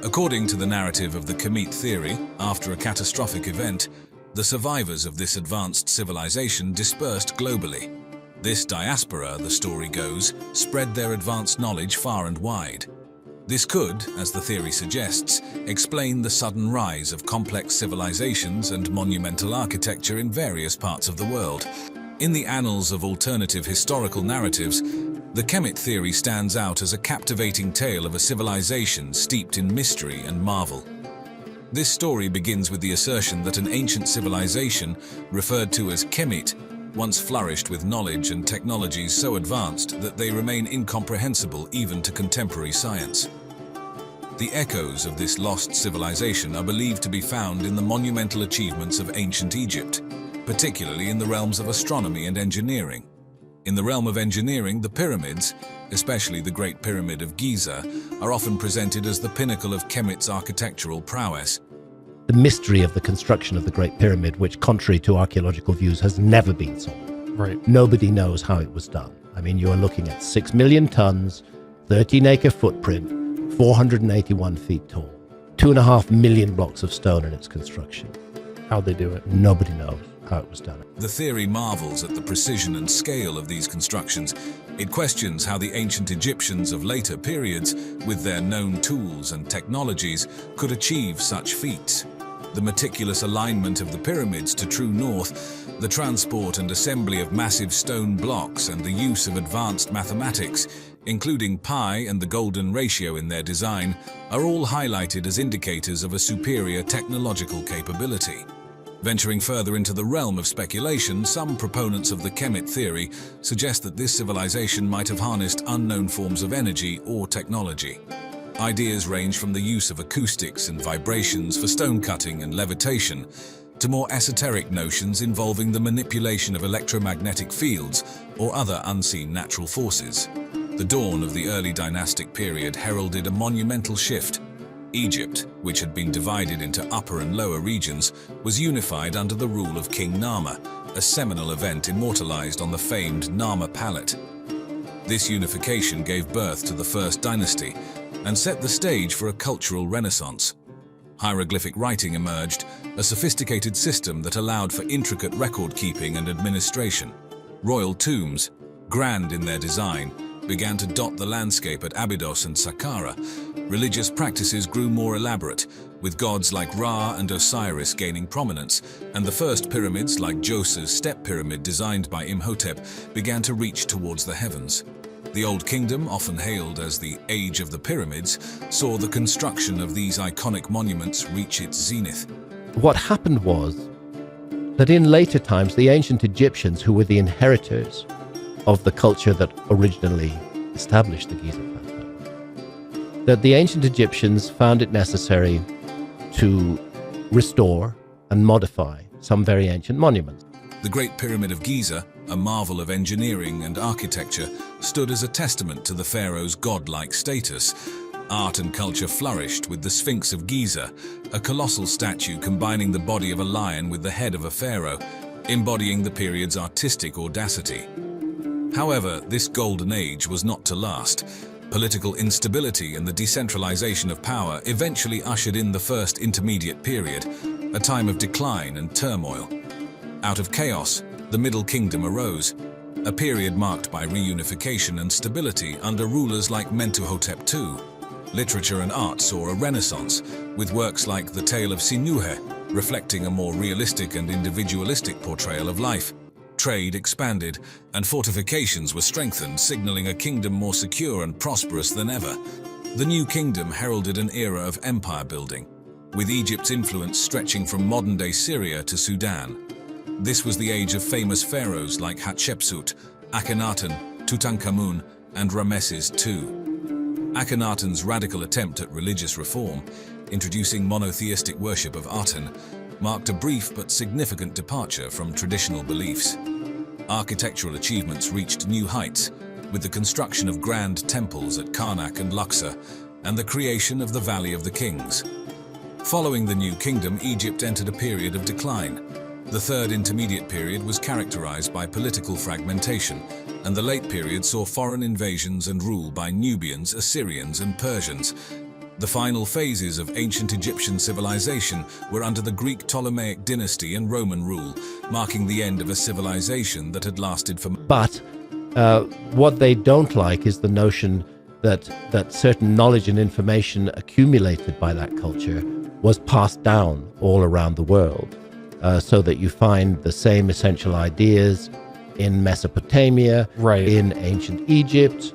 According to the narrative of the Kemet theory, after a catastrophic event, the survivors of this advanced civilization dispersed globally. This diaspora, the story goes, spread their advanced knowledge far and wide. This could, as the theory suggests, explain the sudden rise of complex civilizations and monumental architecture in various parts of the world. In the annals of alternative historical narratives, the Kemet theory stands out as a captivating tale of a civilization steeped in mystery and marvel. This story begins with the assertion that an ancient civilization, referred to as Kemet, once flourished with knowledge and technologies so advanced that they remain incomprehensible even to contemporary science. The echoes of this lost civilization are believed to be found in the monumental achievements of ancient Egypt, particularly in the realms of astronomy and engineering. In the realm of engineering, the pyramids, especially the Great Pyramid of Giza, are often presented as the pinnacle of Kemet's architectural prowess. The mystery of the construction of the Great Pyramid, which, contrary to archaeological views, has never been solved. Right. Nobody knows how it was done. I mean, you're looking at 6 million tons, 13-acre footprint, 481 feet tall, 2.5 million blocks of stone in its construction. How'd they do it? Nobody knows how it was done. The theory marvels at the precision and scale of these constructions. It questions how the ancient Egyptians of later periods, with their known tools and technologies, could achieve such feats. The meticulous alignment of the pyramids to true north, the transport and assembly of massive stone blocks, and the use of advanced mathematics, including pi and the golden ratio in their design, are all highlighted as indicators of a superior technological capability. Venturing further into the realm of speculation, some proponents of the Kemet theory suggest that this civilization might have harnessed unknown forms of energy or technology. Ideas range from the use of acoustics and vibrations for stone cutting and levitation, to more esoteric notions involving the manipulation of electromagnetic fields or other unseen natural forces. The dawn of the early dynastic period heralded a monumental shift. Egypt, which had been divided into upper and lower regions, was unified under the rule of King Narmer, a seminal event immortalized on the famed Narmer palette. This unification gave birth to the First Dynasty and set the stage for a cultural renaissance. Hieroglyphic writing emerged, a sophisticated system that allowed for intricate record-keeping and administration. Royal tombs, grand in their design, began to dot the landscape at Abydos and Saqqara. Religious practices grew more elaborate, with gods like Ra and Osiris gaining prominence, and the first pyramids, like Djoser's step pyramid designed by Imhotep, began to reach towards the heavens. The Old Kingdom, often hailed as the Age of the Pyramids, saw the construction of these iconic monuments reach its zenith. What happened was that in later times, the ancient Egyptians, who were the inheritors of the culture that originally established the Giza Plateau, that the ancient Egyptians found it necessary to restore and modify some very ancient monuments. The Great Pyramid of Giza, a marvel of engineering and architecture, stood as a testament to the pharaoh's godlike status. Art and culture flourished with the Sphinx of Giza, a colossal statue combining the body of a lion with the head of a pharaoh, embodying the period's artistic audacity. However, this golden age was not to last. Political instability and the decentralization of power eventually ushered in the First Intermediate Period, a time of decline and turmoil. Out of chaos, the Middle Kingdom arose, a period marked by reunification and stability under rulers like Mentuhotep II. Literature and art saw a renaissance, with works like The Tale of Sinuhe, reflecting a more realistic and individualistic portrayal of life. Trade expanded, and fortifications were strengthened, signaling a kingdom more secure and prosperous than ever. The New Kingdom heralded an era of empire building, with Egypt's influence stretching from modern-day Syria to Sudan. This was the age of famous pharaohs like Hatshepsut, Akhenaten, Tutankhamun, and Ramesses II. Akhenaten's radical attempt at religious reform, introducing monotheistic worship of Aten, marked a brief but significant departure from traditional beliefs. Architectural achievements reached new heights, with the construction of grand temples at Karnak and Luxor, and the creation of the Valley of the Kings. Following the New Kingdom, Egypt entered a period of decline. The Third Intermediate Period was characterized by political fragmentation, and the late period saw foreign invasions and rule by Nubians, Assyrians, and Persians. The final phases of ancient Egyptian civilization were under the Greek Ptolemaic dynasty and Roman rule, marking the end of a civilization that had lasted for... But what they don't like is the notion that certain knowledge and information accumulated by that culture was passed down all around the world, so that you find the same essential ideas in Mesopotamia, in ancient Egypt,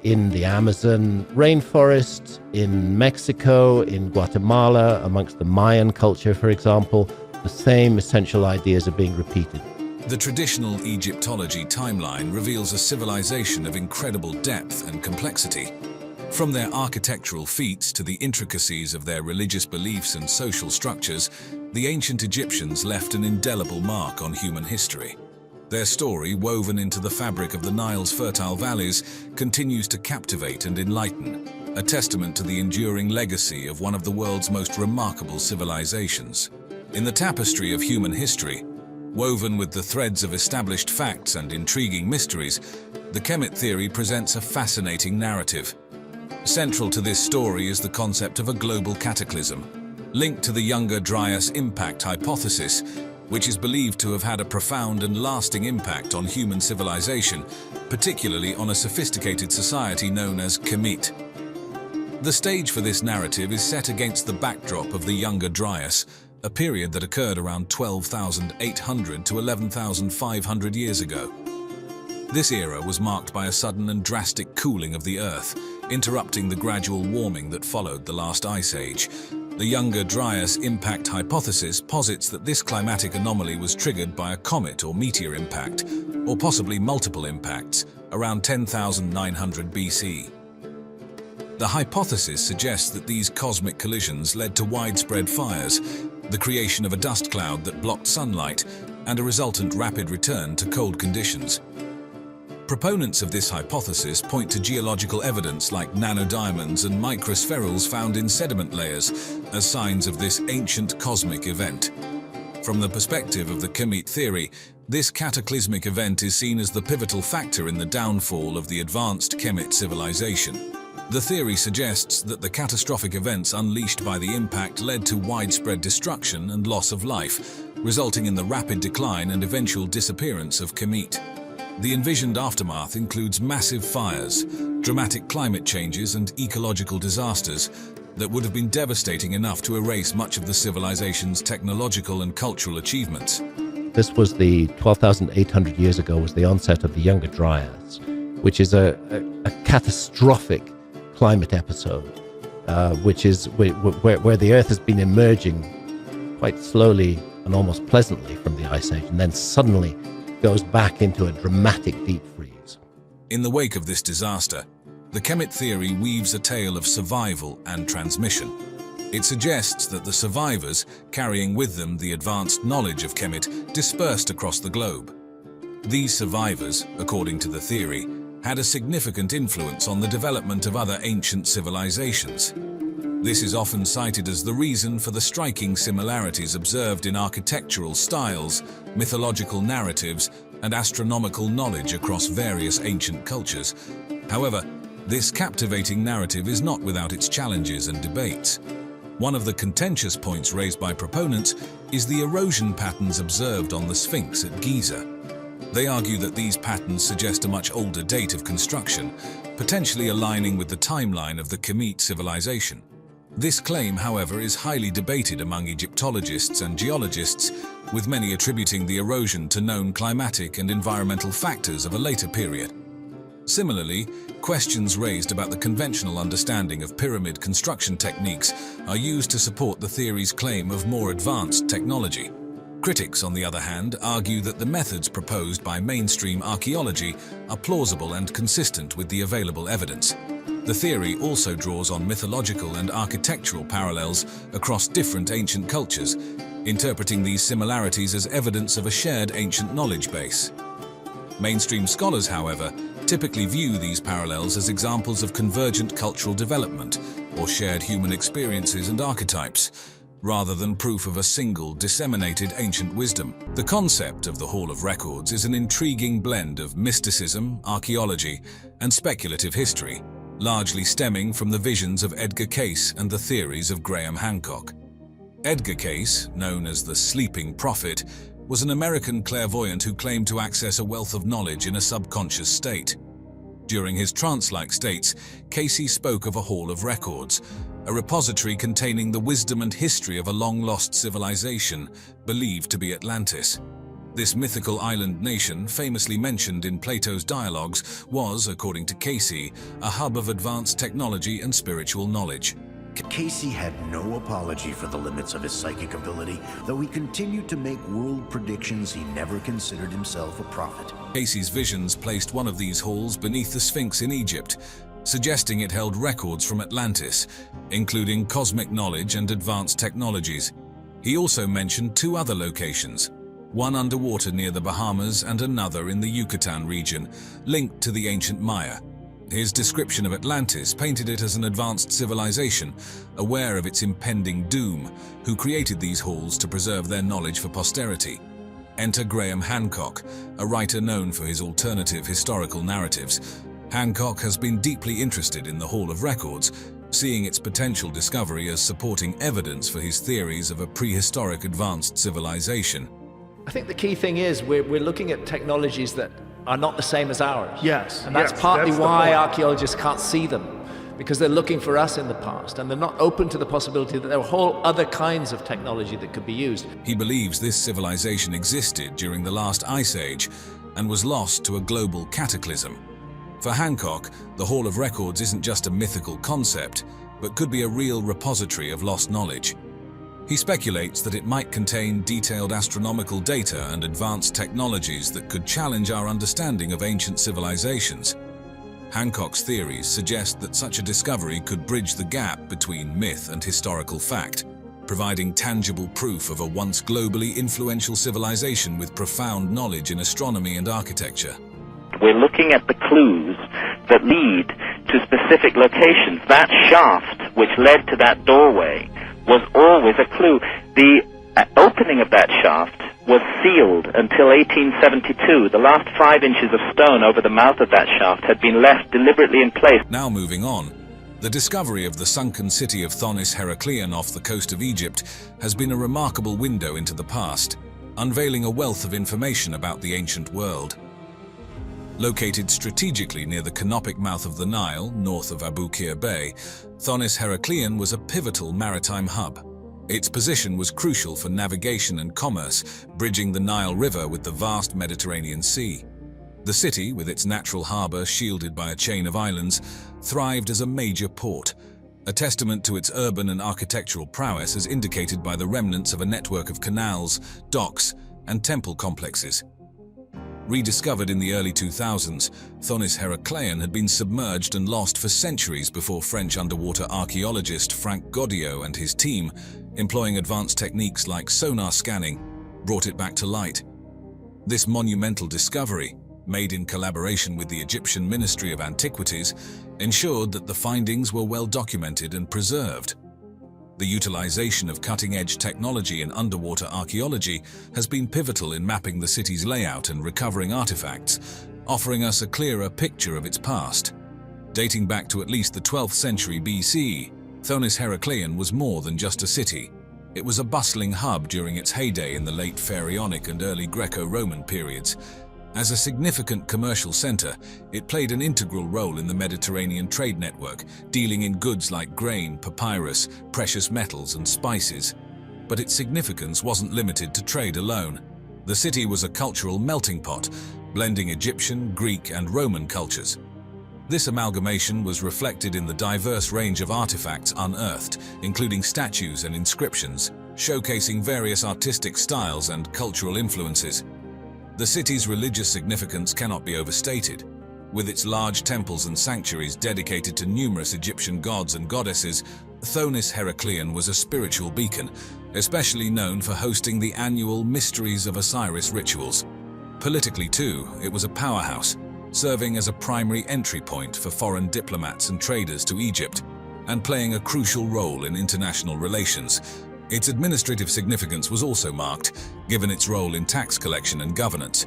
in the Amazon rainforest, in Mexico, in Guatemala, amongst the Mayan culture, for example. The same essential ideas are being repeated. The traditional Egyptology timeline reveals a civilization of incredible depth and complexity. From their architectural feats to the intricacies of their religious beliefs and social structures, the ancient Egyptians left an indelible mark on human history. Their story, woven into the fabric of the Nile's fertile valleys, continues to captivate and enlighten, a testament to the enduring legacy of one of the world's most remarkable civilizations. In the tapestry of human history, woven with the threads of established facts and intriguing mysteries, the Kemet theory presents a fascinating narrative. Central to this story is the concept of a global cataclysm, linked to the Younger Dryas impact hypothesis, which is believed to have had a profound and lasting impact on human civilization, particularly on a sophisticated society known as Kemet. The stage for this narrative is set against the backdrop of the Younger Dryas, a period that occurred around 12,800 to 11,500 years ago. This era was marked by a sudden and drastic cooling of the Earth, interrupting the gradual warming that followed the last ice age. The Younger Dryas impact hypothesis posits that this climatic anomaly was triggered by a comet or meteor impact, or possibly multiple impacts, around 10,900 BC. The hypothesis suggests that these cosmic collisions led to widespread fires, the creation of a dust cloud that blocked sunlight, and a resultant rapid return to cold conditions. Proponents of this hypothesis point to geological evidence like nanodiamonds and microspherules found in sediment layers as signs of this ancient cosmic event. From the perspective of the Kemet theory, this cataclysmic event is seen as the pivotal factor in the downfall of the advanced Kemet civilization. The theory suggests that the catastrophic events unleashed by the impact led to widespread destruction and loss of life, resulting in the rapid decline and eventual disappearance of Kemet. The envisioned aftermath includes massive fires, dramatic climate changes, and ecological disasters that would have been devastating enough to erase much of the civilization's technological and cultural achievements. This was the 12,800 years ago was the onset of the Younger Dryas, which is a catastrophic climate episode, which is where the Earth has been emerging quite slowly and almost pleasantly from the Ice Age, and then suddenly goes back into a dramatic deep freeze. In the wake of this disaster, the Kemet theory weaves a tale of survival and transmission. It suggests that the survivors, carrying with them the advanced knowledge of Kemet, dispersed across the globe. These survivors, according to the theory, had a significant influence on the development of other ancient civilizations. This is often cited as the reason for the striking similarities observed in architectural styles, mythological narratives, and astronomical knowledge across various ancient cultures. However, this captivating narrative is not without its challenges and debates. One of the contentious points raised by proponents is the erosion patterns observed on the Sphinx at Giza. They argue that these patterns suggest a much older date of construction, potentially aligning with the timeline of the Kemet civilization. This claim, however, is highly debated among Egyptologists and geologists, with many attributing the erosion to known climatic and environmental factors of a later period. Similarly, questions raised about the conventional understanding of pyramid construction techniques are used to support the theory's claim of more advanced technology. Critics, on the other hand, argue that the methods proposed by mainstream archaeology are plausible and consistent with the available evidence. The theory also draws on mythological and architectural parallels across different ancient cultures, interpreting these similarities as evidence of a shared ancient knowledge base. Mainstream scholars, however, typically view these parallels as examples of convergent cultural development or shared human experiences and archetypes, rather than proof of a single, disseminated ancient wisdom. The concept of the Hall of Records is an intriguing blend of mysticism, archaeology, and speculative history, largely stemming from the visions of Edgar Cayce and the theories of Graham Hancock. Edgar Cayce, known as the Sleeping Prophet, was an American clairvoyant who claimed to access a wealth of knowledge in a subconscious state. During his trance-like states, Cayce spoke of a Hall of Records, a repository containing the wisdom and history of a long-lost civilization, believed to be Atlantis. This mythical island nation, famously mentioned in Plato's dialogues, was, according to Cayce, a hub of advanced technology and spiritual knowledge. Cayce had no apology for the limits of his psychic ability, though he continued to make world predictions. He never considered himself a prophet. Cayce's visions placed one of these halls beneath the Sphinx in Egypt, suggesting it held records from Atlantis, including cosmic knowledge and advanced technologies. He also mentioned two other locations, one underwater near the Bahamas and another in the Yucatan region, linked to the ancient Maya. His description of Atlantis painted it as an advanced civilization, aware of its impending doom, who created these halls to preserve their knowledge for posterity. Enter Graham Hancock, a writer known for his alternative historical narratives. Hancock has been deeply interested in the Hall of Records, seeing its potential discovery as supporting evidence for his theories of a prehistoric advanced civilization. I think the key thing is we're looking at technologies that are not the same as ours. Yes. And that's partly why archaeologists can't see them, because they're looking for us in the past, and they're not open to the possibility that there are whole other kinds of technology that could be used. He believes this civilization existed during the last ice age and was lost to a global cataclysm. For Hancock, the Hall of Records isn't just a mythical concept, but could be a real repository of lost knowledge. He speculates that it might contain detailed astronomical data and advanced technologies that could challenge our understanding of ancient civilizations. Hancock's theories suggest that such a discovery could bridge the gap between myth and historical fact, providing tangible proof of a once globally influential civilization with profound knowledge in astronomy and architecture. We're looking at the clues that lead to specific locations. That shaft which led to that doorway was always a clue. The opening of that shaft was sealed until 1872. The last 5 inches of stone over the mouth of that shaft had been left deliberately in place. Now moving on, the discovery of the sunken city of Thonis Heracleion off the coast of Egypt has been a remarkable window into the past, unveiling a wealth of information about the ancient world. Located strategically near the canopic mouth of the Nile, north of Abu Qir Bay, Thonis Heracleion was a pivotal maritime hub. Its position was crucial for navigation and commerce, bridging the Nile River with the vast Mediterranean Sea. The city, with its natural harbor shielded by a chain of islands, thrived as a major port, a testament to its urban and architectural prowess as indicated by the remnants of a network of canals, docks, and temple complexes. Rediscovered in the early 2000s, Thonis Heracleion had been submerged and lost for centuries before French underwater archaeologist Franck Goddio and his team, employing advanced techniques like sonar scanning, brought it back to light. This monumental discovery, made in collaboration with the Egyptian Ministry of Antiquities, ensured that the findings were well documented and preserved. The utilization of cutting-edge technology in underwater archaeology has been pivotal in mapping the city's layout and recovering artifacts, offering us a clearer picture of its past. Dating back to at least the 12th century BC, Thonis Heracleion was more than just a city. It was a bustling hub during its heyday in the late Pharaonic and early Greco-Roman periods. As a significant commercial center, it played an integral role in the Mediterranean trade network, dealing in goods like grain, papyrus, precious metals, and spices. But its significance wasn't limited to trade alone. The city was a cultural melting pot, blending Egyptian, Greek, and Roman cultures. This amalgamation was reflected in the diverse range of artifacts unearthed, including statues and inscriptions, showcasing various artistic styles and cultural influences. The city's religious significance cannot be overstated. With its large temples and sanctuaries dedicated to numerous Egyptian gods and goddesses, Thonis Heracleion was a spiritual beacon, especially known for hosting the annual Mysteries of Osiris rituals. Politically too, it was a powerhouse, serving as a primary entry point for foreign diplomats and traders to Egypt, and playing a crucial role in international relations. Its administrative significance was also marked, given its role in tax collection and governance.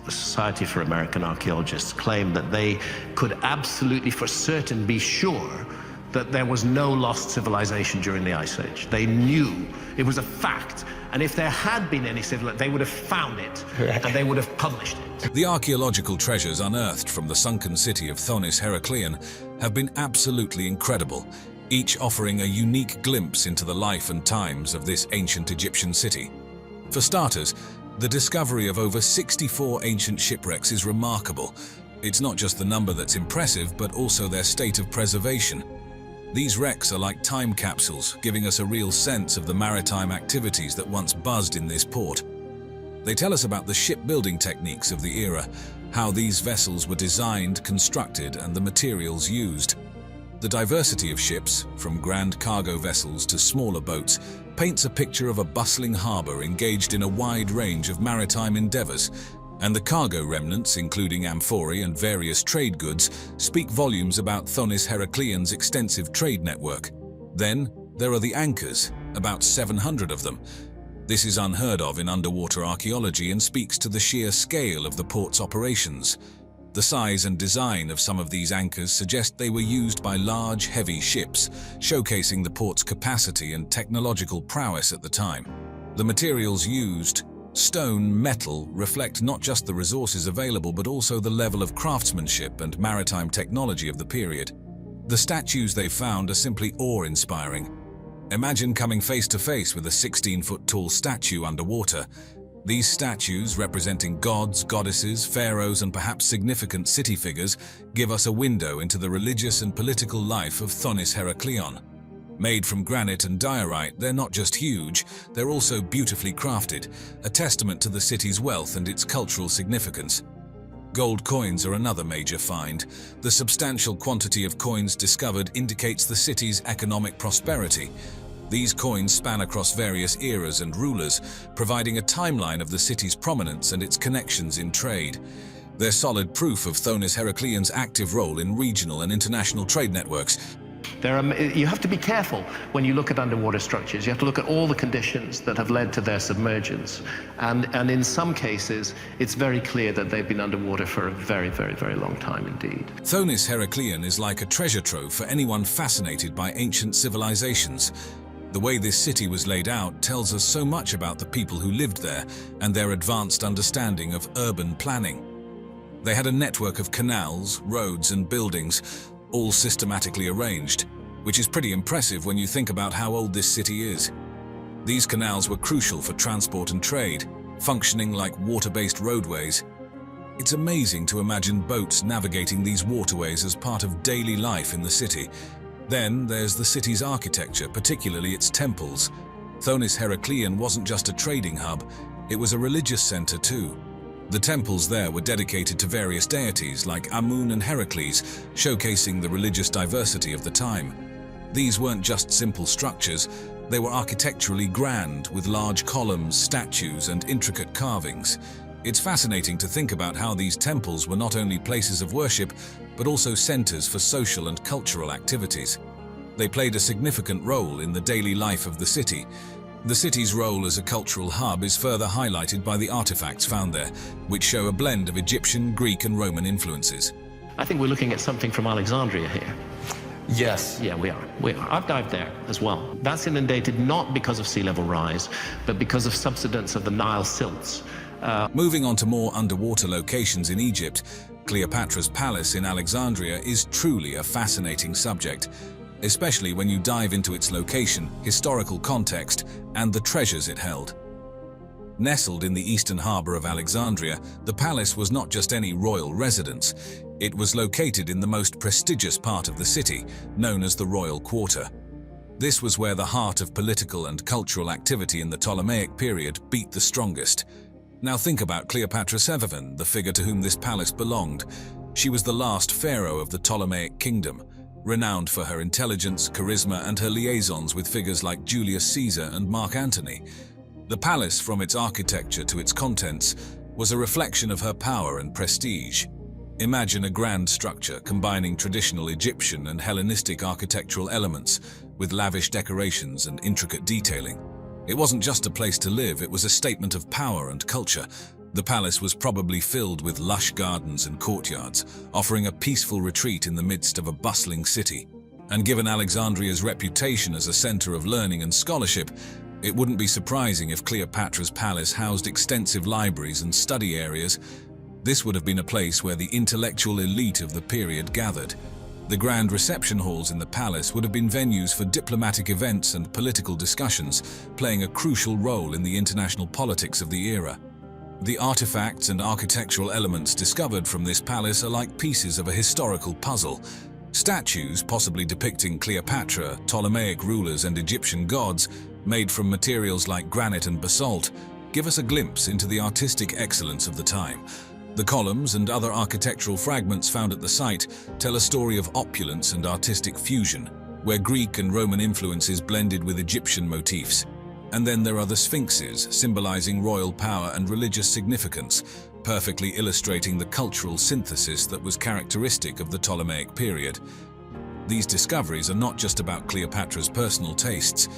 The Society for American Archaeologists claimed that they could absolutely for certain be sure that there was no lost civilization during the Ice Age. They knew, it was a fact, and if there had been any civilization, they would have found it, and they would have published it. The archaeological treasures unearthed from the sunken city of Thonis Heracleion have been absolutely incredible, each offering a unique glimpse into the life and times of this ancient Egyptian city. For starters, the discovery of over 64 ancient shipwrecks is remarkable. It's not just the number that's impressive, but also their state of preservation. These wrecks are like time capsules, giving us a real sense of the maritime activities that once buzzed in this port. They tell us about the shipbuilding techniques of the era, how these vessels were designed, constructed, and the materials used. The diversity of ships, from grand cargo vessels to smaller boats, paints a picture of a bustling harbour engaged in a wide range of maritime endeavours, and the cargo remnants, including amphorae and various trade goods, speak volumes about Thonis Heracleion's extensive trade network. Then, there are the anchors, about 700 of them. This is unheard of in underwater archaeology and speaks to the sheer scale of the port's operations. The size and design of some of these anchors suggest they were used by large, heavy ships, showcasing the port's capacity and technological prowess at the time. The materials used, stone, metal, reflect not just the resources available but also the level of craftsmanship and maritime technology of the period. The statues they found are simply awe-inspiring. Imagine coming face to face with a 16-foot-tall statue underwater. These statues, representing gods, goddesses, pharaohs, and perhaps significant city figures, give us a window into the religious and political life of Thonis Heracleion. Made from granite and diorite, they're not just huge, they're also beautifully crafted, a testament to the city's wealth and its cultural significance. Gold coins are another major find. The substantial quantity of coins discovered indicates the city's economic prosperity. These coins span across various eras and rulers, providing a timeline of the city's prominence and its connections in trade. They're solid proof of Thonis Heracleion's active role in regional and international trade networks. You have to be careful when you look at underwater structures. You have to look at all the conditions that have led to their submergence. And in some cases, it's very clear that they've been underwater for a very, very, very long time indeed. Thonis Heracleion is like a treasure trove for anyone fascinated by ancient civilizations. The way this city was laid out tells us so much about the people who lived there and their advanced understanding of urban planning. They had a network of canals, roads, and buildings, all systematically arranged, which is pretty impressive when you think about how old this city is. These canals were crucial for transport and trade, functioning like water-based roadways. It's amazing to imagine boats navigating these waterways as part of daily life in the city. Then there's the city's architecture, particularly its temples. Thonis Heracleion wasn't just a trading hub, it was a religious center too. The temples there were dedicated to various deities like Amun and Heracles, showcasing the religious diversity of the time. These weren't just simple structures, they were architecturally grand, with large columns, statues, and intricate carvings. It's fascinating to think about how these temples were not only places of worship, but also centers for social and cultural activities. They played a significant role in the daily life of the city. The city's role as a cultural hub is further highlighted by the artifacts found there, which show a blend of Egyptian, Greek, and Roman influences. I think we're looking at something from Alexandria here. Yes. Yeah, we are. I've dived there as well. That's inundated not because of sea level rise, but because of subsidence of the Nile silts. Moving on to more underwater locations in Egypt, Cleopatra's Palace in Alexandria is truly a fascinating subject, especially when you dive into its location, historical context, and the treasures it held. Nestled in the eastern harbor of Alexandria, the palace was not just any royal residence. It was located in the most prestigious part of the city, known as the Royal Quarter. This was where the heart of political and cultural activity in the Ptolemaic period beat the strongest. Now think about Cleopatra Severine, the figure to whom this palace belonged. She was the last pharaoh of the Ptolemaic kingdom, renowned for her intelligence, charisma, and her liaisons with figures like Julius Caesar and Mark Antony. The palace, from its architecture to its contents, was a reflection of her power and prestige. Imagine a grand structure combining traditional Egyptian and Hellenistic architectural elements with lavish decorations and intricate detailing. It wasn't just a place to live, it was a statement of power and culture. The palace was probably filled with lush gardens and courtyards, offering a peaceful retreat in the midst of a bustling city. And given Alexandria's reputation as a center of learning and scholarship, it wouldn't be surprising if Cleopatra's palace housed extensive libraries and study areas. This would have been a place where the intellectual elite of the period gathered. The grand reception halls in the palace would have been venues for diplomatic events and political discussions, playing a crucial role in the international politics of the era. The artifacts and architectural elements discovered from this palace are like pieces of a historical puzzle. Statues, possibly depicting Cleopatra, Ptolemaic rulers, and Egyptian gods, made from materials like granite and basalt, give us a glimpse into the artistic excellence of the time. The columns and other architectural fragments found at the site tell a story of opulence and artistic fusion, where Greek and Roman influences blended with Egyptian motifs. And then there are the sphinxes, symbolizing royal power and religious significance, perfectly illustrating the cultural synthesis that was characteristic of the Ptolemaic period. These discoveries are not just about Cleopatra's personal tastes.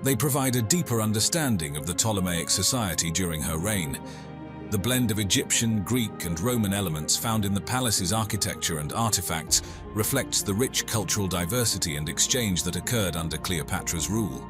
They provide a deeper understanding of the Ptolemaic society during her reign. The blend of Egyptian, Greek, and Roman elements found in the palace's architecture and artifacts reflects the rich cultural diversity and exchange that occurred under Cleopatra's rule.